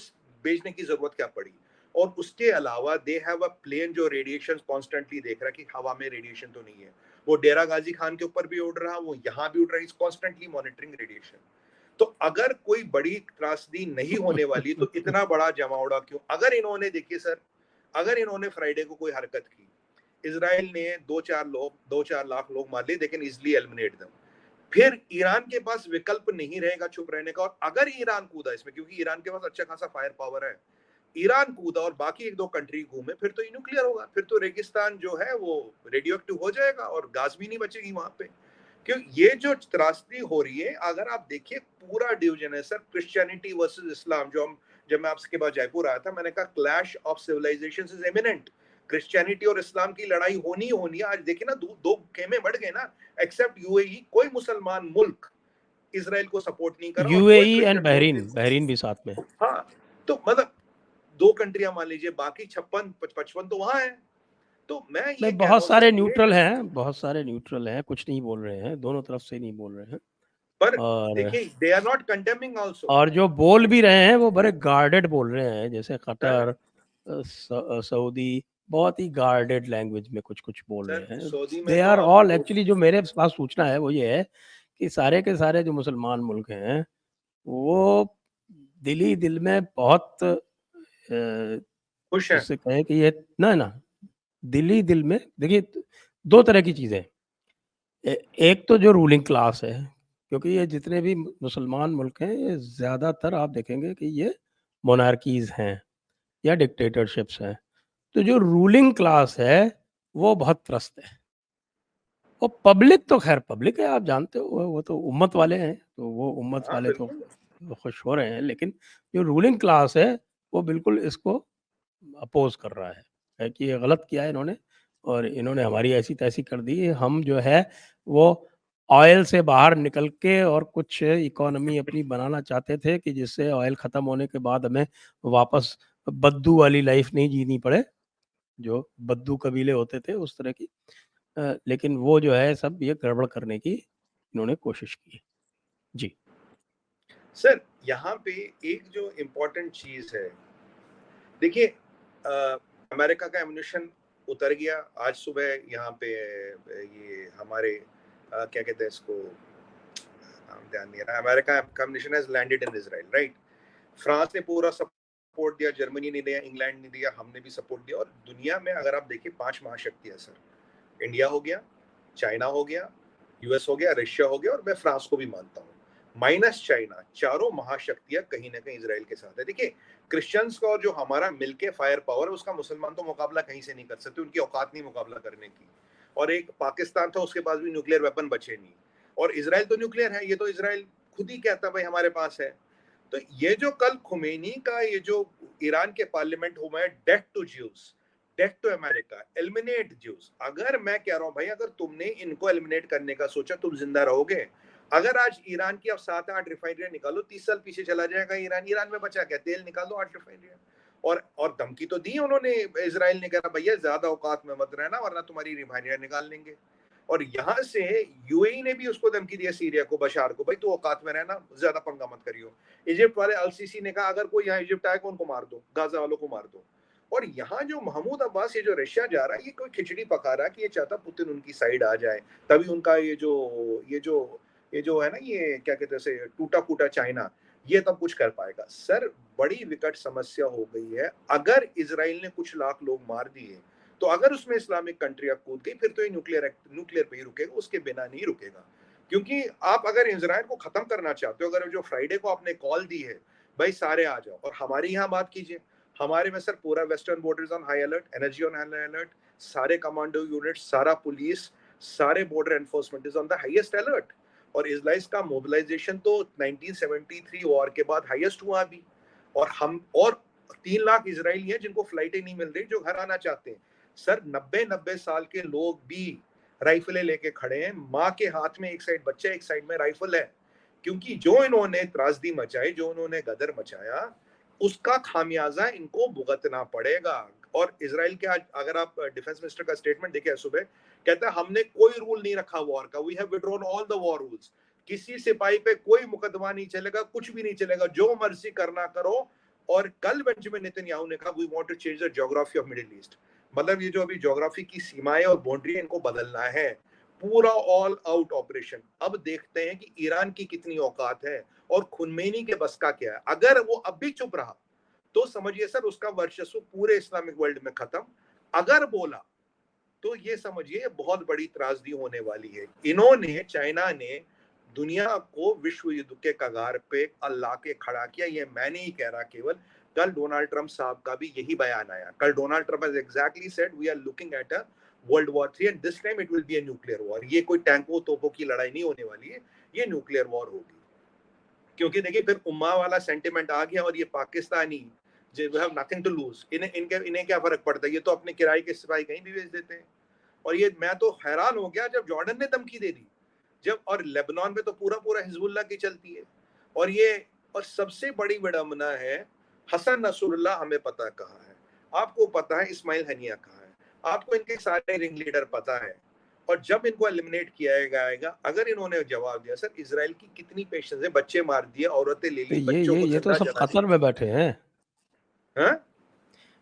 भेजने की जरूरत क्या पड़ी? और उसके अलावा दे हैव अ प्लेन जो रेडिएशन कॉन्स्टेंटली देख रहा है कि हवा में रेडिएशन तो नहीं है। वो डेरा गाजी खान के ऊपर भी उड़ रहा, वो यहाँ भी उड़ रहा है, इज कॉन्स्टेंटली मॉनिटरिंग रेडिएशन। तो अगर कोई बड़ी त्रासदी नहीं होने वाली तो इतना बड़ा जमावड़ा क्यों? अगर इन्होंने, देखिए सर, अगर इन्होंने फ्राइडे को कोई हरकत की, इसराइल ने 2-4 लाख लोग मार लिए, they can easily eliminate them. फिर ईरान के पास विकल्प नहीं रहेगा चुप रहने का। और अगर ईरान कूदा इसमें, क्योंकि ईरान के पास अच्छा खासा फायर पावर है, ईरान कूदा और बाकी एक दो कंट्री घूमे, फिर तो न्यूक्लियर होगा, फिर तो रेगिस्तान जो है वो रेडियो एक्टिव हो जाएगा और गैस भी नहीं बचेगी वहां पे। क्यों ये जो त्रासदी हो रही है, अगर आप देखिए पूरा डिवीजन है सर, क्रिश्चियनिटी वर्सेस इस्लाम। जो हम, जब मैं आपके पास जयपुर आया था, मैंने कहा clash of civilisation is imminent. Christianity और इस्लाम की लड़ाई होनी ही होनी है। आज देखिए ना, दो खेमे बढ़ गए ना। एक्सेप्ट यूएई, कोई मुसलमान मुल्क इसराइल को सपोर्ट नहीं कर रहा, और कोई यूएई एंड क्रिश्चियन मुल्क बहरीन, बहरीन भी साथ में। हाँ। तो मतलब दो कंट्रियां मान लीजिए, बाकी 56-55 तो वहां है। तो मैं ये नहीं, कह रहा बहुत हूँ सारे सर, ये न्यूट्रल हैं, बहुत सारे न्यूट्रल हैं, कुछ नहीं बोल रहे हैं, दोनों तरफ से नहीं बोल रहे हैं। पर और देखिए they are not condemning also. जो बोल भी रहे हैं वो बड़े गार्डेड बोल रहे हैं, जैसे सर कतर, सऊदी, बहुत ही गार्डेड लैंग्वेज में कुछ कुछ बोल सर रहे हैं। सऊदी में दे तो आर अब ऑल, लोग एक्चुअली जो मेरे पास सूचना है वो ये है कि सारे के सारे जो मुसलमान मुल्क हैं वो दिली दिल में बहुत खुश हैं। जिससे कहें कि ये ना ना दिली दिल में, देखिए दो तरह की चीज़ें, एक तो जो रूलिंग क्लास है, क्योंकि ये जितने भी मुसलमान मुल्क हैं ये ज़्यादातर आप देखेंगे कि ये मोनार्कीज़ हैं या डिक्टेटरशिप्स हैं। तो जो रूलिंग क्लास है वो बहुत त्रस्त है। और पब्लिक तो खैर पब्लिक है, आप जानते हो, वो तो उम्मत वाले हैं, तो वो उम्मत हाँ वाले तो बिल्कुल। खुश हो रहे हैं, लेकिन जो रूलिंग क्लास है वो बिल्कुल इसको अपोज कर रहा है कि ये गलत किया है इन्होंने, और इन्होंने हमारी ऐसी तैसी कर दी। हम जो है वो ऑयल से बाहर निकल के और कुछ इकोनॉमी अपनी बनाना चाहते थे कि जिससे ऑयल ख़त्म होने के बाद हमें वापस बद्दू वाली लाइफ नहीं जीनी पड़े, जो बद्दू कबीले होते थे उस तरह की। लेकिन वो जो है सब ये गड़बड़ करने की इन्होंने कोशिश की। जी। सर यहाँ पे एक जो इम्पोर्टेंट चीज है, देखिए अमेरिका का एमुनिशन उतर गया आज सुबह यहाँ पे। ये हमारे क्या कहते हैं इसको, नाम ध्यान नहीं आ रहा। अमेरिका का ammunition has landed in Israel, right. France ने पूरा सपोर्ट दिया, जर्मनी ने दिया, इंग्लैंड ने दिया, हमने भी सपोर्ट दिया। और दुनिया में अगर आप देखिए 5 महाशक्तियां सर, इंडिया हो गया, चाइना हो गया, यूएस हो गया, रशिया हो गया, और मैं फ्रांस को भी मानता हूँ, माइनस चाइना, चारों महाशक्तियां कहीं ना कहीं इसराइल के साथ है। देखिए क्रिश्चियंस का और जो हमारा मिलके फायर पावर है, उसका मुसलमान तो मुकाबला कहीं से नहीं कर सकते, उनकी औकात नहीं मुकाबला करने की। और एक पाकिस्तान था, उसके पास भी न्यूक्लियर वेपन बचे नहीं। और इसराइल तो न्यूक्लियर है, ये तो इसराइल खुद ही कहता भाई हमारे पास है। तो ये जो कल खुमैनी का ये जो ईरान के पार्लियामेंट हुआ है, death to Jews, death to America, eliminate Jews, अगर मैं कह रहा हूं भाई, अगर तुमने इनको एलिमिनेट करने का सोचा, तुम जिंदा रहोगे? अगर आज ईरान की अब 7-8 रिफाइनरियां निकालो, 30 साल पीछे चला जाएगा ईरान। ईरान में बचा क्या, तेल निकाल दो 8 रिफाइनरियां। और धमकी तो दी उन्होंने, इसराइल ने कहा भैया ज्यादा औकात में मत रहना वरना तुम्हारी रिफाइनरियां निकाल लेंगे। और यहां से यूएई ने भी उसको धमकी दिया, सीरिया को, बशार को, भाई तू औकात में रहना, ज्यादा पंगा मत करियो। इजिप्ट वाले अलसीसी ने कहा अगर कोई यहाँ इजिप्ट आएगा उनको मार दो, गाजा वालों को मार दो। और यहाँ जो महमूद अब्बास, ये जो रशिया जा रहा है, ये कोई खिचड़ी पका रहा है कि ये चाहता पुतिन उनकी साइड आ जाए, तभी उनका ये जो ये जो है ना, ये क्या कहते हैं, टूटा फूटा चाइना, ये तब कुछ कर पाएगा। सर बड़ी विकट समस्या हो गई है। अगर इसराइल ने कुछ लाख लोग मार दिए, तो अगर उसमें इस्लामिक कंट्रियां कूद गई, फिर तो ये न्यूक्लियर पे ही रुकेगा, उसके बिना नहीं रुकेगा। क्योंकि आप अगर इसराइल को खत्म करना चाहते हो, अगर जो फ्राइडे को आपने कॉल दी है, भाई सारे आ जाओ, और हमारे यहाँ बात कीजिए, हमारे में सर पूरा western border on high alert, energy on high alert, सारे कमांडो यूनिट, सारा पुलिस, सारे border enforcement is on the highest alert. और इसराइल का मोबिलाइजेशन तो 1973 वॉर के बाद हाईएस्ट हुआ अभी। और हम और 3 लाख इसराइली हैं जिनको फ्लाइटें नहीं मिल रही, जो घर आना चाहते हैं। सर 90 साल के लोग भी राइफलें लेके खड़े हैं, माँ के हाथ में एक साइड बच्चा, एक साइड में राइफल है। क्योंकि जो इन्होंने त्रासदी मचाई, जो उन्होंने गदर मचाया, उसका खामियाजा इनको भुगतना पड़ेगा। और इसराइल के आज अगर आप डिफेंस मिनिस्टर का स्टेटमेंट देखें सुबह, कहता है हमने कोई रूल नहीं रखा वॉर का, we have withdrawn all the war rules. किसी सिपाही पे कोई मुकदमा नहीं चलेगा, कुछ भी नहीं चलेगा, जो मर्जी करना करो। और कल बेंजामिन नेतन्याहू ने कहा we want to change the geography of Middle East. मतलब ये जो अभी ज्योग्राफी की सीमाएं और बाउंड्री इनको बदलना है, पूरा ऑल आउट ऑपरेशन। अब देखते हैं कि ईरान की कितनी औकात है और खुमैनी के बस का क्या है। अगर वो अब भी चुप रहा तो समझिए सर उसका वर्चस्व पूरे इस्लामिक वर्ल्ड में खत्म। अगर बोला तो ये समझिए बहुत बड़ी त्रासदी होने वाली है। इन्होंने, चाइना ने दुनिया को विश्व युद्ध के कगार पे अल्लाह के खड़ा किया। ये मैं नहीं कह रहा केवल, कल डोनाल्ड ट्रंप साहब का भी यही बयान आया। कल Donald Trump has exactly said we are looking at a world war 3 and this time it will be a nuclear war. ये कोई टैंकों तोपों की लड़ाई नहीं होने वाली है, ये न्यूक्लियर वॉर होगी। क्योंकि देखिए फिर उम्मा वाला सेंटिमेंट आ गया, और ये पाकिस्तानी जो हैव नथिंग टू लूज, इन्हें क्या फर्क पड़ता है, ये तो अपने किराए के सिपाही कहीं भी भेज देते हैं। और ये मैं तो हैरान हो गया जब जॉर्डन ने धमकी दे दी, जब, और लेबनान में तो पूरा पूरा हिजबुल्लाह की चलती है। और ये, और सबसे बड़ी विडंबना है, हसन नसरुल्लाह हमें पता कहाँ है, आपको पता है इस्माइल हनिया कहाँ है, आपको इनके सारे रिंग लीडर पता है। और जब इनको एलिमिनेट किया जाएगा, अगर इन्होंने जवाब दिया, सर इसराइल की कितनी पेशेंस है, बच्चे मार दिए, औरतें ले तो ली, बच्चों को ये तो जिंदा सब जला कतर दिया। में बैठे हैं। हाँ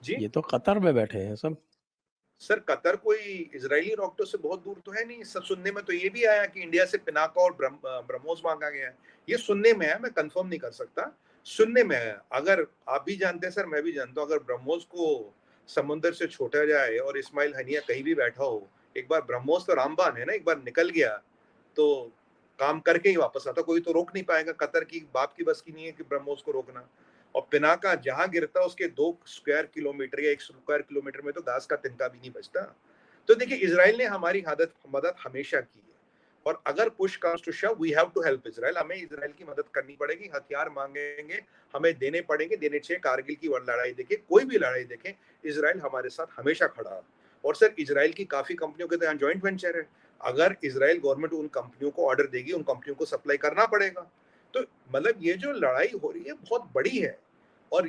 जी। ये तो कतर में बैठे हैं सब। सर कतर कोई इजरायली रॉकेटों से बहुत दूर तो है नहीं। सब सुनने में तो ये भी आया कि इंडिया से पिनाका और ब्रह्मोस मांगा गया है। ये सुनने में है, मैं कंफर्म नहीं कर सकता, सुनने में है। अगर आप भी जानते हैं सर, मैं भी जानता हूँ, अगर ब्रह्मोस को समुद्र से छोड़ा जाए और इस्माइल हनिया कहीं भी बैठा हो, एक बार ब्रह्मोस तो रामबान है ना, एक बार निकल गया तो काम करके ही वापस आता, कोई तो रोक नहीं पाएगा। कतर की बाप की बस की नहीं है कि ब्रह्मोस को रोकना। और पिनाका जहां गिरता उसके 2 स्क्वायर किलोमीटर या 1 स्क्वायर किलोमीटर में तो घास का तिनका भी नहीं बचता। तो देखिए इसराइल ने हमारी मदद हमेशा की है, और अगर push comes to shove we have to help Israel. हमें इसराइल की मदद करनी पड़ेगी, हथियार मांगेंगे, हमें देने पड़ेंगे, देने चाहिए। कारगिल की लड़ाई देखें, कोई भी लड़ाई देखें, इसराइल हमारे साथ हमेशा खड़ा है। और सर इसराइल की काफी कंपनियों के यहाँ ज्वाइंट वेंचर है। अगर इसराइल गवर्नमेंट उन कंपनियों को ऑर्डर देगी, उन कंपनियों को सप्लाई करना पड़ेगा। तो मतलब ये जो लड़ाई हो रही है बहुत बड़ी है। और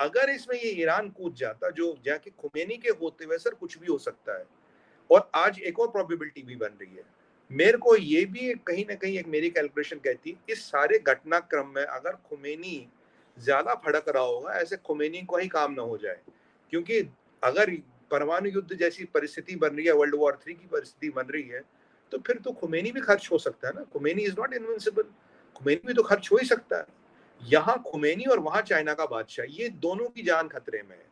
अगर इसमें ये ईरान कूद जाता, जो जहाँ की खुमैनी के होते हुए सर कुछ भी हो सकता है। और आज एक और प्रोबेबिलिटी भी बन रही है, मेरे को ये भी कहीं ना कहीं एक मेरी कैलकुलेशन कहती, इस सारे घटनाक्रम में अगर खुमैनी ज्यादा भड़क रहा होगा, ऐसे खुमैनी को ही काम ना हो जाए। क्योंकि अगर परमाणु युद्ध जैसी परिस्थिति बन रही है, वर्ल्ड वॉर 3 की परिस्थिति बन रही है, तो फिर तो खुमैनी भी खर्च हो सकता है ना। Khomeini is not invincible, Khomeini भी तो खर्च हो ही सकता है। यहाँ खुमैनी और वहां चाइना का बादशाह, ये दोनों की जान खतरे में है।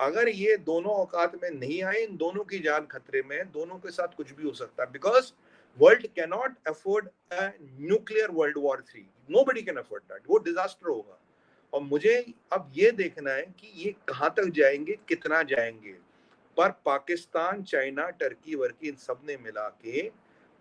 अगर ये दोनों औकात में नहीं आए, इन दोनों की जान खतरे में है, दोनों के साथ कुछ भी हो सकता है। Because world can not afford a nuclear world war 3, nobody can afford that, वो डिजास्टर होगा। और मुझे अब ये देखना है कि ये कहां तक जाएंगे, कितना जाएंगे। पर पाकिस्तान, चाइना, टर्की वर्की, इन सब ने मिला के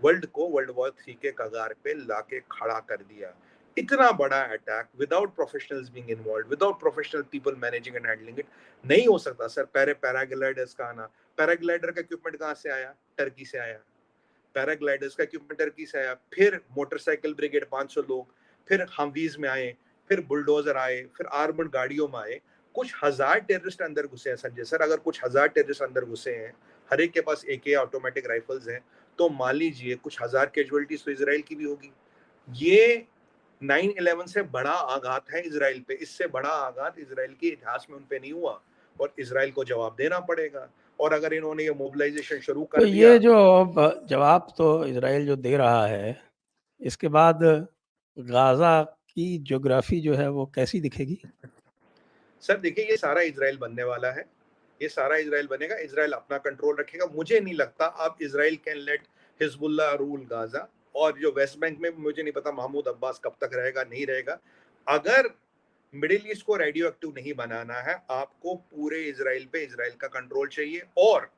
वर्ल्ड को वर्ल्ड वॉर 3 के कगार पे लाके खड़ा कर दिया। इतना बड़ा attack without professionals being involved, without professional people managing and handling it, नहीं हो सकता सर। पैराग्लाइडर्स का आना, पैराग्लाइडर का इक्विपमेंट कहाँ से आया? टर्की से आया। पैराग्लाइडर्स का इक्विपमेंट टर्की से आया। फिर मोटरसाइकिल ब्रिगेड 500 लोग, फिर हमवीज में आए, फिर बुलडोजर आए, फिर आर्मड गाड़ियों में आए। कुछ हजार टेररिस्ट अंदर घुसे हैं संजय सर। अगर कुछ हजार टेररिस्ट अंदर घुसे हैं, हर एक के पास AK ऑटोमेटिक राइफल्स हैं, तो मान लीजिए कुछ हजार कैजुअलिटीज तो इसराइल की भी होगी। ये 9/11 से बड़ा आघात है इसराइल पे, इससे बड़ा आघात इसराइल के इतिहास में उन पे नहीं हुआ, और इसराइल को जवाब देना पड़ेगा। और अगर इन्होंने ये मोबिलाइजेशन शुरू तो कर दिया, ये जो जवाब तो इसराइल जो दे रहा है, इसके बाद गाज़ा की ज्योग्राफी जो है वो कैसी दिखेगी? सर देखिए, ये सारा इज़राइल बनने वाला है, ये सारा इज़राइल बनेगा, इज़राइल अपना कंट्रोल रखेगा। मुझे नहीं लगता अब Israel can let Hezbollah rule Gaza, और जो वेस्ट बैंक में मुझे नहीं पता महमूद अब्बास कब तक रहेगा, नहीं रहेगा। अगर मिडिल ईस्ट को रेडियो एक्टिव नहीं बनाना है, आपको पूरे इज़राइल पे इज़राइल का कंट्रोल चाहिए, और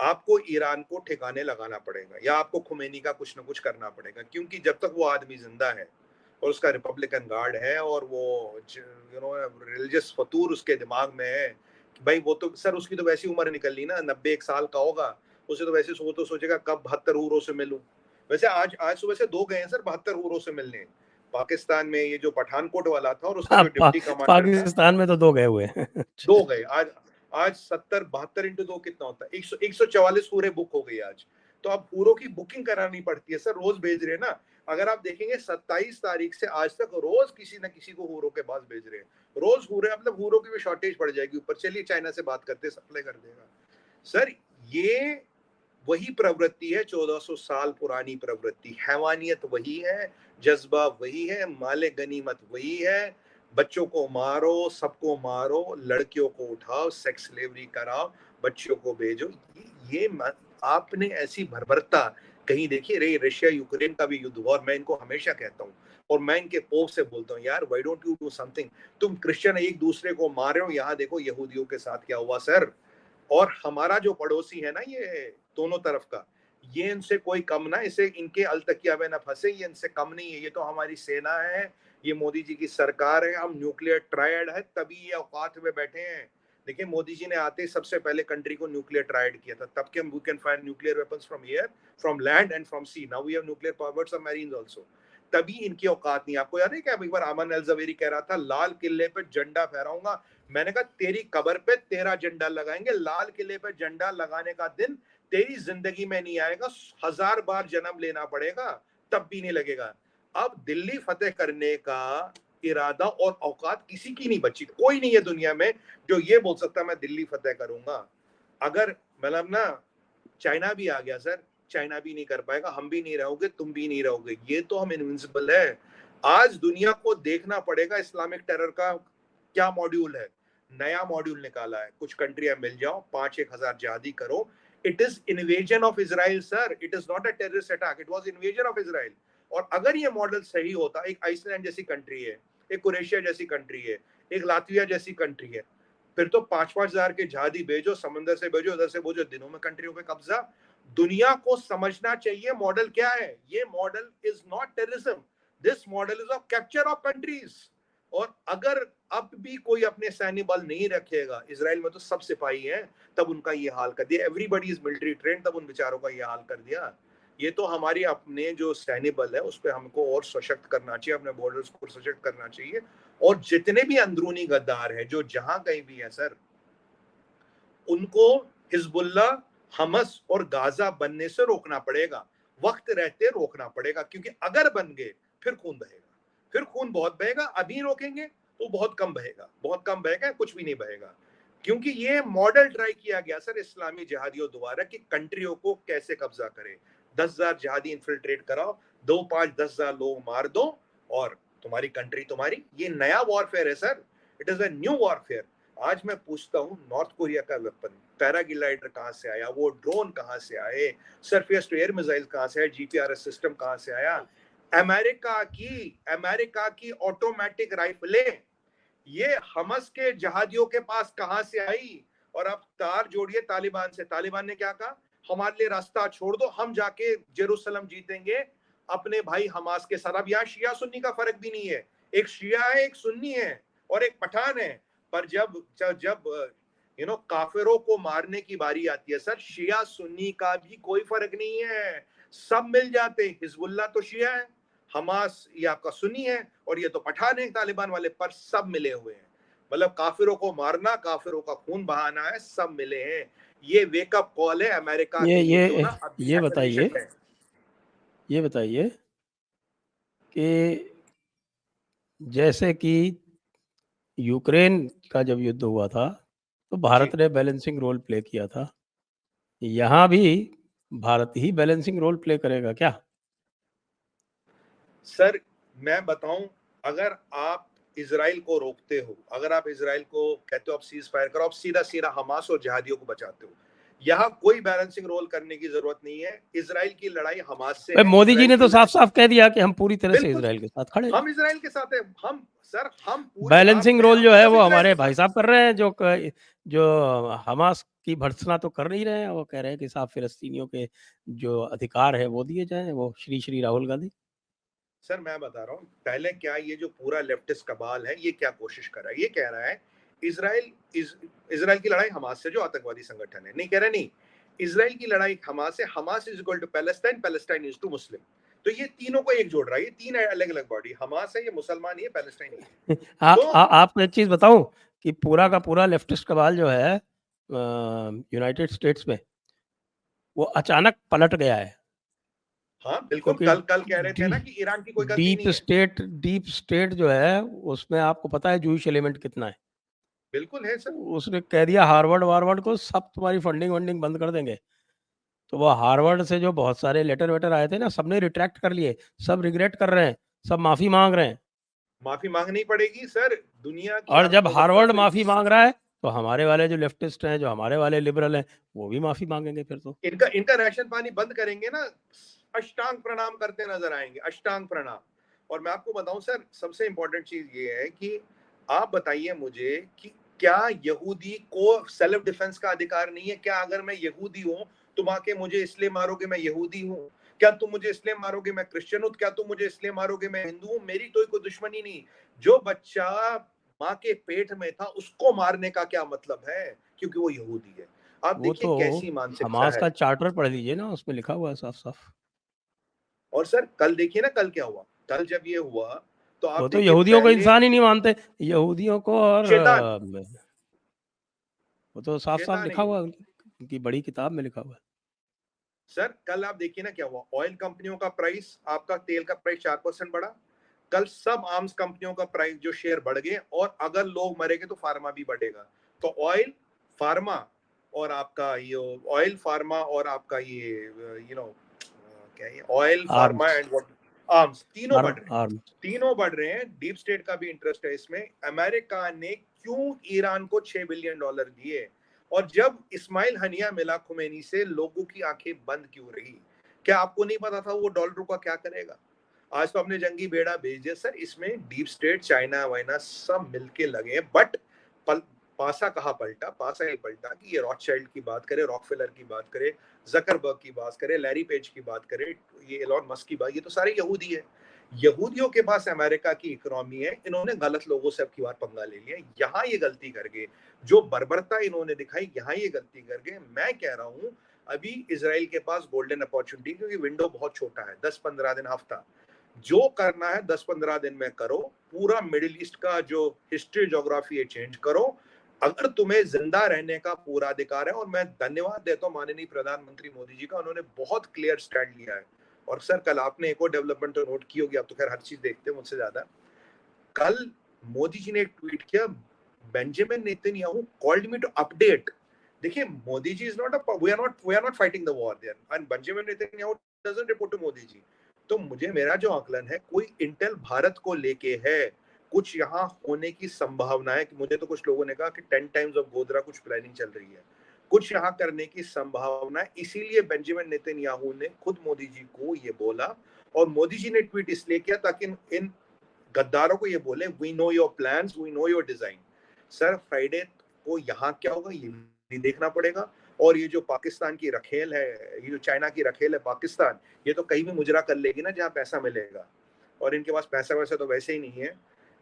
आपको ईरान को ठिकाने लगाना पड़ेगा, या आपको खुमैनी का कुछ ना कुछ करना पड़ेगा, क्योंकि जब तक वो आदमी जिंदा है और उसका रिपब्लिकन गार्ड है और वो रिलीजियस फतूर उसके दिमाग में है कि भाई वो तो सर उसकी तो वैसी उम्र निकल ली ना, 91 साल का होगा, उसे तो वैसे वो तो सोचेगा कब 72 हूरों से मिलूं। वैसे आज आज सुबह से 2 गए हैं सर 72 हूरों से मिलने, पाकिस्तान में ये जो पठानकोट वाला था और उसका हाँ, जो डिप्टी कमांडर था, पाकिस्तान में तो 2 गए हुए हैं। 2 गए आज। आज 70 72 इंटू 2 कितना होता है, 144 पूरे बुक हो गई आज। तो अब पूरों की बुकिंग करानी पड़ती है सर, रोज भेज रहे हैं ना। अगर आप देखेंगे 27 तारीख से आज तक रोज किसी न किसी को हूरों के पास भेज रहे हैं, रोज हूरे, मतलब हूरों की भी शॉर्टेज पड़ जाएगी ऊपर। चलिए चाइना से बात करते, सप्लाई कर देगा सर। ये वही प्रवृत्ति है, 1400 साल पुरानी प्रवृत्ति, हैवानियत वही है, जज्बा वही है, माले गनीमत वही है। बच्चों को मारो, सबको मारो, लड़कियों को उठाओ, सेक्स स्लेवरी कराओ, बच्चों को भेजो। ये आपने ऐसी भरभरता कहीं देखी रे? रशिया यूक्रेन का भी युद्ध हुआ, और मैं इनको हमेशा कहता हूँ, और मैं इनके पोप से बोलता हूँ, यार why don't you do something? तुम क्रिश्चियन एक दूसरे को मार रहे हो, यहाँ देखो यहूदियों के साथ क्या हुआ सर। और हमारा जो पड़ोसी है ना, ये दोनों तरफ का, ये इनसे कोई कम ना, इसे इनके अलतकिया में ना फंसे, ये इनसे कम नहीं है। ये तो हमारी सेना है, ये मोदी जी की सरकार है, हम न्यूक्लियर ट्रायड है, तभी ये औकात में बैठे हैं। देखिए मोदी जी ने आते ही सबसे पहले कंट्री को न्यूक्लियर ट्रायड किया था, तब के हम we can fire nuclear weapons from air, from land and from sea. Now we have nuclear powered submarines also. तभी इनकी औकात नहीं। आपको याद है क्या एक बार अमन अल जवेरी कह रहा था, लाल किले पे झंडा फहराऊंगा। मैंने कहा तेरी कबर पे तेरा झंडा लगाएंगे, लाल किले पे झंडा लगाने का दिन तेरी जिंदगी में नहीं आएगा, 1000 बार जन्म लेना पड़ेगा, तब भी नहीं लगेगा। अब दिल्ली फतेह करने का इरादा और औकात किसी की नहीं बची, कोई नहीं है दुनिया में जो ये बोल सकता मैं दिल्ली फतेह करूंगा। अगर मतलब ना चाइना भी आ गया सर, चाइना भी नहीं कर पाएगा, हम भी नहीं रहोगे, तुम भी नहीं रहोगे, ये तो हम इनविंसिबल है। आज दुनिया को देखना पड़ेगा इस्लामिक टेरर का क्या मॉड्यूल है। नया मॉड्यूल निकाला है, कुछ कंट्रियां मिल जाओ, 5-1000 जिहादी करो। It is invasion of Israel sir, it is not a terrorist attack, it was invasion of Israel. और अगर ये मॉडल सही होता, एक आइसलैंड जैसी कंट्री है, एक क्रोएशिया जैसी कंट्री है, एक लातविया जैसी कंट्री है, फिर तो 5-5 हजार के जहादी भेजो, समंदर से भेजो, उधर से भेजो, दिनों में कंट्रियों पे कब्जा। दुनिया को समझना चाहिए मॉडल क्या है। ये model is not terrorism, this model is of capture of countries. और अगर अब भी कोई अपने सैन्य बल नहीं रखेगा, इजराइल में तो सब सिपाही हैं, तब उनका ये हाल कर दिया, एवरीबडी इज मिलिट्री ट्रेन, तब उन बेचारों का ये हाल कर दिया। ये तो हमारी अपने जो सैन्य बल है उस पर हमको और सशक्त करना चाहिए, अपने बॉर्डर्स को सशक्त करना चाहिए। और जितने भी अंदरूनी गद्दार हैं जो जहां कहीं भी है सर, उनको हिजबुल्ला, हमस और गाजा बनने से रोकना पड़ेगा, वक्त रहते रोकना पड़ेगा, क्योंकि अगर बन गए फिर खून बहेगा, फिर खून बहुत बहेगा। अभी रोकेंगे तो बहुत कम बहेगा, बहुत कम बहेगा, कुछ भी नहीं बहेगा। क्योंकि ये मॉडल ट्राई किया गया सर इस्लामी जिहादियों द्वारा कि कंट्रियों को कैसे कब्जा करे। 10,000 जिहादी इन्फिल्ट्रेट कराओ, 2-5-10,000 लोग मार दो, और तुम्हारी कंट्री तुम्हारी। ये नया वॉरफेयर है sir, it is a new warfare. आज मैं पूछता हूँ, नॉर्थ कोरिया का वेपन पैराग्लाइडर कहाँ से आया, वो ड्रोन कहाँ से आए, सरफेस टू एयर मिसाइल कहाँ से आया, जीपीआरएस सिस्टम कहाँ से आया, अमेरिका की ऑटोमेटिक राइफलें ये हमस के जहादियों के पास कहां से आई। और अब तार जोड़िए तालिबान से, तालिबान ने क्या कहा, हमारे लिए रास्ता छोड़ दो, हम जाके जेरूसलम जीतेंगे अपने भाई हमास के साथ। अब यहाँ शिया सुन्नी का फर्क भी नहीं है, एक शिया है, एक सुन्नी है, और एक पठान है। पर जब जब जब काफिरों को मारने की बारी आती है सर, शिया सुन्नी का भी कोई फर्क नहीं है, सब मिल जाते। हिजबुल्लाह तो शिया है, हमास ये आपका सुन्नी है, और ये तो पठान है तालिबान वाले, पर सब मिले हुए हैं। मतलब काफिरों को मारना, काफिरों का खून बहाना है, सब मिले हैं। ये वेकअप कॉल है अमेरिका ये के लिए, जो ये ना अभी ये बताइए, एसोलेशन है। ये बताइए कि जैसे कि यूक्रेन का जब युद्ध हुआ था, तो जी भारत ने बैलेंसिंग रोल प्ले किया था। यहाँ भी भारत ही बैलेंसिंग रोल प्ले करेगा क्या? सर मैं बताऊं, अगर आप इजराइल को रोकते हो, अगर आप इजराइल को कहते हो आप सीज फायर करो, आप सीधा सीधा हमास और जिहादियों को बचाते हो। यहाँ कोई बैलेंसिंग रोल करने की जरूरत नहीं है। इजराइल की लड़ाई हमास से है, मोदी जी इजराइल ने की तो लड़ाई साफ-साफ कह दिया कि हम पूरी तरह से बिल्कुल, इज़राइल के साथ खड़े हैं। हम इजराइल के साथ है। हम सर हम पूरी आप बैलेंसिंग मैं रोल हम जो है सब वो इजराइल हमारे के भाई साथ। साहब कर रहे हैं, जो हमास की भर्त्सना तो कर नहीं रहे हैं, वो कह रहे हैं कि साहब फिलिस्तीनियों के जो अधिकार है वो दिए जाएँ, वो श्री श्री राहुल गांधी। सर मैं बता रहा हूँ, पहले क्या ये जो पूरा लेफ्टिस्ट कबाल है, ये क्या कोशिश कर रहा है, ये कह रहा है इसराइल इसराइल की लड़ाई हमास से, जो आतंकवादी संगठन है, नहीं कह रहा नहीं, इसराइल की लड़ाई हमास से, Hamas is equal to Palestine, Palestine is to Muslim. तो ये तीनों को एक जोड़ रहा है, ये तीन अलग अलग बॉडी, हमास है, ये मुसलमान, ये पैलेस्टाइन ही है। तो आपको एक चीज़ बताऊँ कि पूरा का पूरा लेफ्टिस्ट कबाल जो है यूनाइटेड स्टेट्स में, वो अचानक पलट गया है। हाँ बिल्कुल, क्योंकि कल कल कह रहे थे डी ना कि ईरान की कोई गलती नहीं है। डीप स्टेट जो है, उसमें आपको पता है जूइश एलिमेंट कितना है। बिल्कुल है सर। उसने कह दिया हार्वर्ड-वार्वर्ड को सब तुम्हारी फंडिंग-वंडिंग बंद कर देंगे। तो वो हार्वर्ड से जो बहुत सारे लेटर-वेटर आए थे ना, सबने रिट्रैक्ट कर लिए, सब रिग्रेट कर रहे हैं, सब माफ़ी माँग रहे हैं। माफी मांगनी पड़ेगी सर, दुनिया की और जब अर्थव्यवस्था हार्वर्ड को माफ़ी माँग रहा है, तो हमारे वाले जो लेफ्टिस्ट हैं, जो हमारे वाले लिबरल हैं, वो भी माफ़ी माँगेंगे फिर तो। इनका इनका राशन पानी बंद करेंगे ना, अष्टांग प्रणाम करते नजर आएंगे, अष्टांग प्रणाम। और मैं आपको बताऊं सर, सबसे इंपॉर्टेंट चीज ये है कि आप बताइए मुझे कि क्या यहूदी को सेल्फ डिफेंस का अधिकार नहीं है? क्या अगर मैं यहूदी हूं, तुम आके मुझे इसलिए मारोगे मैं यहूदी हूं? क्या तुम मुझे इसलिए मारोगे मैं क्रिश्चियन हूं? क्या तुम मुझे इसलिए मारोगे मैं हिंदू हूं? मेरी तो कोई दुश्मनी नहीं। जो बच्चा माँ के पेट में था, उसको मारने का क्या मतलब है क्योंकि वो यहूदी है? आप वो देखिए तो कैसी मानसिकता हमास है। का चार्टर पढ़ लीजिए ना, उसमें लिखा हुआ है साफ-साफ। और सर कल देखिए ना, कल क्या हुआ, कल जब ये हुआ तो आप वो तो देखिए यहूदियों को पहले इंसान ही नहीं मानते, यहूदियों को। और शैतान, वो तो साफ-साफ शैतान है लिखा ये। हुआ है, उनकी बड़ी किताब में लिखा हुआ है। सर कल आप देखिए ना क्या हुआ, ऑयल कंपनियों का प्राइस, आपका तेल का प्राइस 4% बढ़ा। कल सब आर्म्स कंपनियों का प्राइस जो शेयर बढ़ गए, और अगर लोग मरेंगे तो फार्मा भी बढ़ेगा। तो ऑयल, फार्मा और आपका ये ऑयल, फार्मा और आपका ये क्या ये oil, pharma arms and what, arms, तीनों बढ़ रहे हैं। आर्म्स। तीनों बढ़ रहे हैं। डीप स्टेट का भी इंटरेस्ट है इसमें। अमेरिका ने क्यों ईरान को $6 बिलियन दिए? और जब इस्माइल हनिया मिला खुमैनी से, लोगों की आंखें बंद क्यों रही? क्या आपको नहीं पता था वो डॉलर का क्या करेगा? आज तो अपने जंगी बेड़ा भेज दिया सर। इसमें डीप स्टेट, चाइना वाइना सब मिलके लगे हैं। बट पासा कहाँ पलटा? पासा ये पलटा कि ये रॉथशाइल्ड की बात करे, रॉकफेलर की बात करे, जकरबर्ग की बात करे, लैरी पेज की बात करे, ये एलॉन मस्क की बात, ये तो सारे यहूदी है। यहूदियों के पास अमेरिका की इकोनॉमी है। इन्होंने गलत लोगों से अब की बार पंगा ले लिया, यहाँ ये गलती कर गए। जो बर्बरता इन्होंने दिखाई, यहाँ ये गलती कर गए। मैं कह रहा हूँ अभी इसराइल के पास गोल्डन अपॉर्चुनिटी, क्योंकि विंडो बहुत छोटा है, 10-15 दिन, हफ्ता। जो करना है 10-15 दिन में करो। पूरा मिडिल ईस्ट का जो हिस्ट्री, ज्योग्राफी है, चेंज करो। अगर तुम्हें जिंदा रहने का पूरा अधिकार है, और मैं धन्यवाद देता हूँ माननीय प्रधानमंत्री मोदी जी का, उन्होंने बहुत क्लियर स्टैंड लिया है। और सर कल आपने एक और डेवलपमेंट तो नोट की होगी, आप तो खैर हर चीज देखते हैं मुझसे ज्यादा। कल मोदी जी ने एक ट्वीट किया, Benjamin Netanyahu called me to update. देखिए Modi ji is not we are not fighting the war there, and Benjamin Netanyahu doesn't report to Modi ji. तो मुझे, मेरा जो आकलन है, कोई इंटेल भारत को लेके है, कुछ यहाँ होने की संभावना है। कि मुझे तो कुछ लोगों ने कहा कि 10 टाइम्स ऑफ गोधरा कुछ प्लानिंग चल रही है, कुछ यहाँ करने की संभावना है। इसीलिए बेंजामिन नेतन्याहू ने खुद मोदी जी को ये बोला। और मोदी जी ने ट्वीट इसलिए किया ताकि इन गद्दारों को ये बोले, we know your plans, we know your design. Sir Friday को यहाँ क्या होगा ये भी देखना पड़ेगा। और ये जो पाकिस्तान की रखेल है, ये जो चाइना की रखेल है पाकिस्तान, ये तो कहीं भी मुजरा कर लेगी ना जहाँ पैसा मिलेगा। और इनके पास पैसा वैसा तो वैसे ही नहीं है।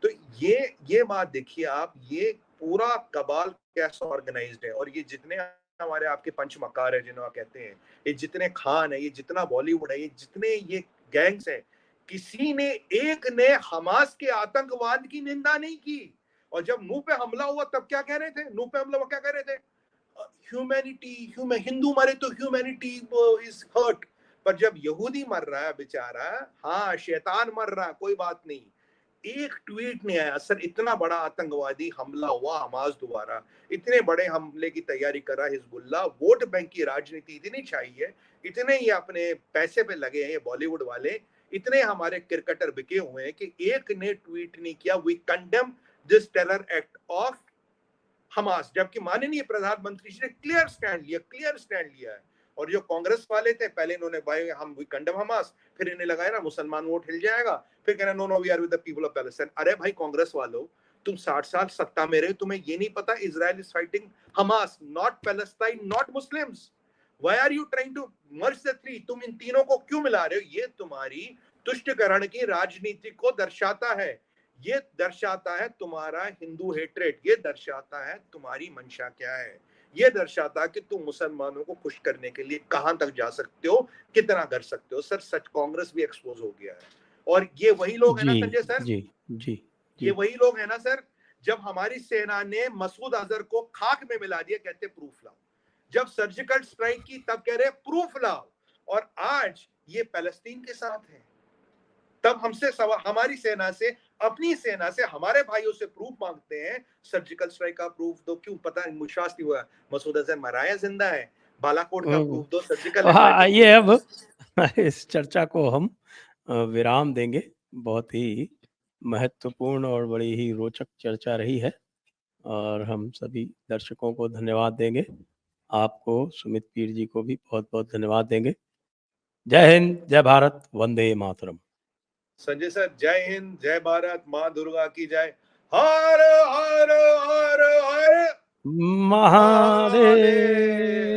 तो ये बात देखिए आप, ये पूरा कबाल कैसा ऑर्गेनाइज्ड है। और ये जितने हमारे आपके पंचमकार है जिन्हें आप कहते हैं, ये जितने खान है, ये जितना बॉलीवुड है, ये जितने ये गैंग्स हैं, किसी ने एक ने हमास के आतंकवाद की निंदा नहीं की। और जब नूह पे हमला हुआ तब क्या कह रहे थे? नूह पे हमला हुआ क्या कह रहे थे? ह्यूमैनिटी, हिंदू मरे तो ह्यूमैनिटी इज हर्ट। पर जब यहूदी मर रहा है बेचारा, हाँ शैतान मर रहा है, कोई बात नहीं, एक ट्वीट नहीं आया। सर इतना बड़ा आतंकवादी हमला हुआ हमास द्वारा, इतने बड़े हमले की तैयारी कर रहा है हिजबुल्लाह, वोट बैंक की राजनीति इतनी चाहिए, इतने ही अपने पैसे पे लगे हैं ये बॉलीवुड वाले, इतने हमारे क्रिकेटर बिके हुए हैं कि एक ने ट्वीट नहीं किया we condemn this terror act of Hamas, जबकि माननीय प्रधानमंत्री जी ने क्लियर स्टैंड लिया है। और जो कांग्रेस वाले थे, पहले इन्होंने भाई हम वी कंडेम हमास, फिर इन्हें लगाया ना मुसलमान वोट हिल जाएगा, फिर कह रहे no no we are with the people of Palestine. अरे भाई कांग्रेस वालों, तुम 60 साल सत्ता में रहे, तुम्हें ये नहीं पता Israel is fighting Hamas, not Palestine, not Muslims. Why are you trying to merge the three? तुम इन तीनों को क्यों मिला रहे हो? ये तुम्हारी तुष्टिकरण की राजनीति को दर्शाता है, ये दर्शाता है तुम्हारा हिंदू हेट्रेट, ये दर्शाता है तुम्हारी मंशा क्या है, ये दर्शाता है कि तुम मुसलमानों को खुश करने के लिए कहां तक जा सकते हो, कितना कर सकते हो। सर सच कांग्रेस भी एक्सपोज हो गया है। और ये वही लोग है ना जी, संजय सर, जी, जी, ये जी। वही लोग है ना सर, जब हमारी सेना ने मसूद अजहर को खाक में मिला दिया, कहते प्रूफ लाओ। जब सर्जिकल स्ट्राइक की तब कह रहे प्रूफ लाओ। और आज ये पैलेस्टीन के साथ है, तब हमसे हमारी सेना से, अपनी सेना से, हमारे भाइयों से प्रूफ मांगते हैं। सर्जिकल स्ट्राइक का प्रूफ दो, क्यों? पता नहीं मुशास्त हुआ मसूद अजहर मरा है जिंदा है, बालाकोट का प्रूफ दो, सर्जिकल हाँ, स्ट्राइक आइए अब इस चर्चा को हम विराम देंगे। बहुत ही महत्वपूर्ण और बड़ी ही रोचक चर्चा रही है और हम सभी दर्शकों को धन्यवाद देंगे। आपको सुमित पीर जी को भी बहुत-बहुत धन्यवाद देंगे। जय हिंद, जय भारत, वंदे मातरम। संजय सर जय हिंद, जय भारत, माँ दुर्गा की जय। हर हर हर हर महादेव। महादेव।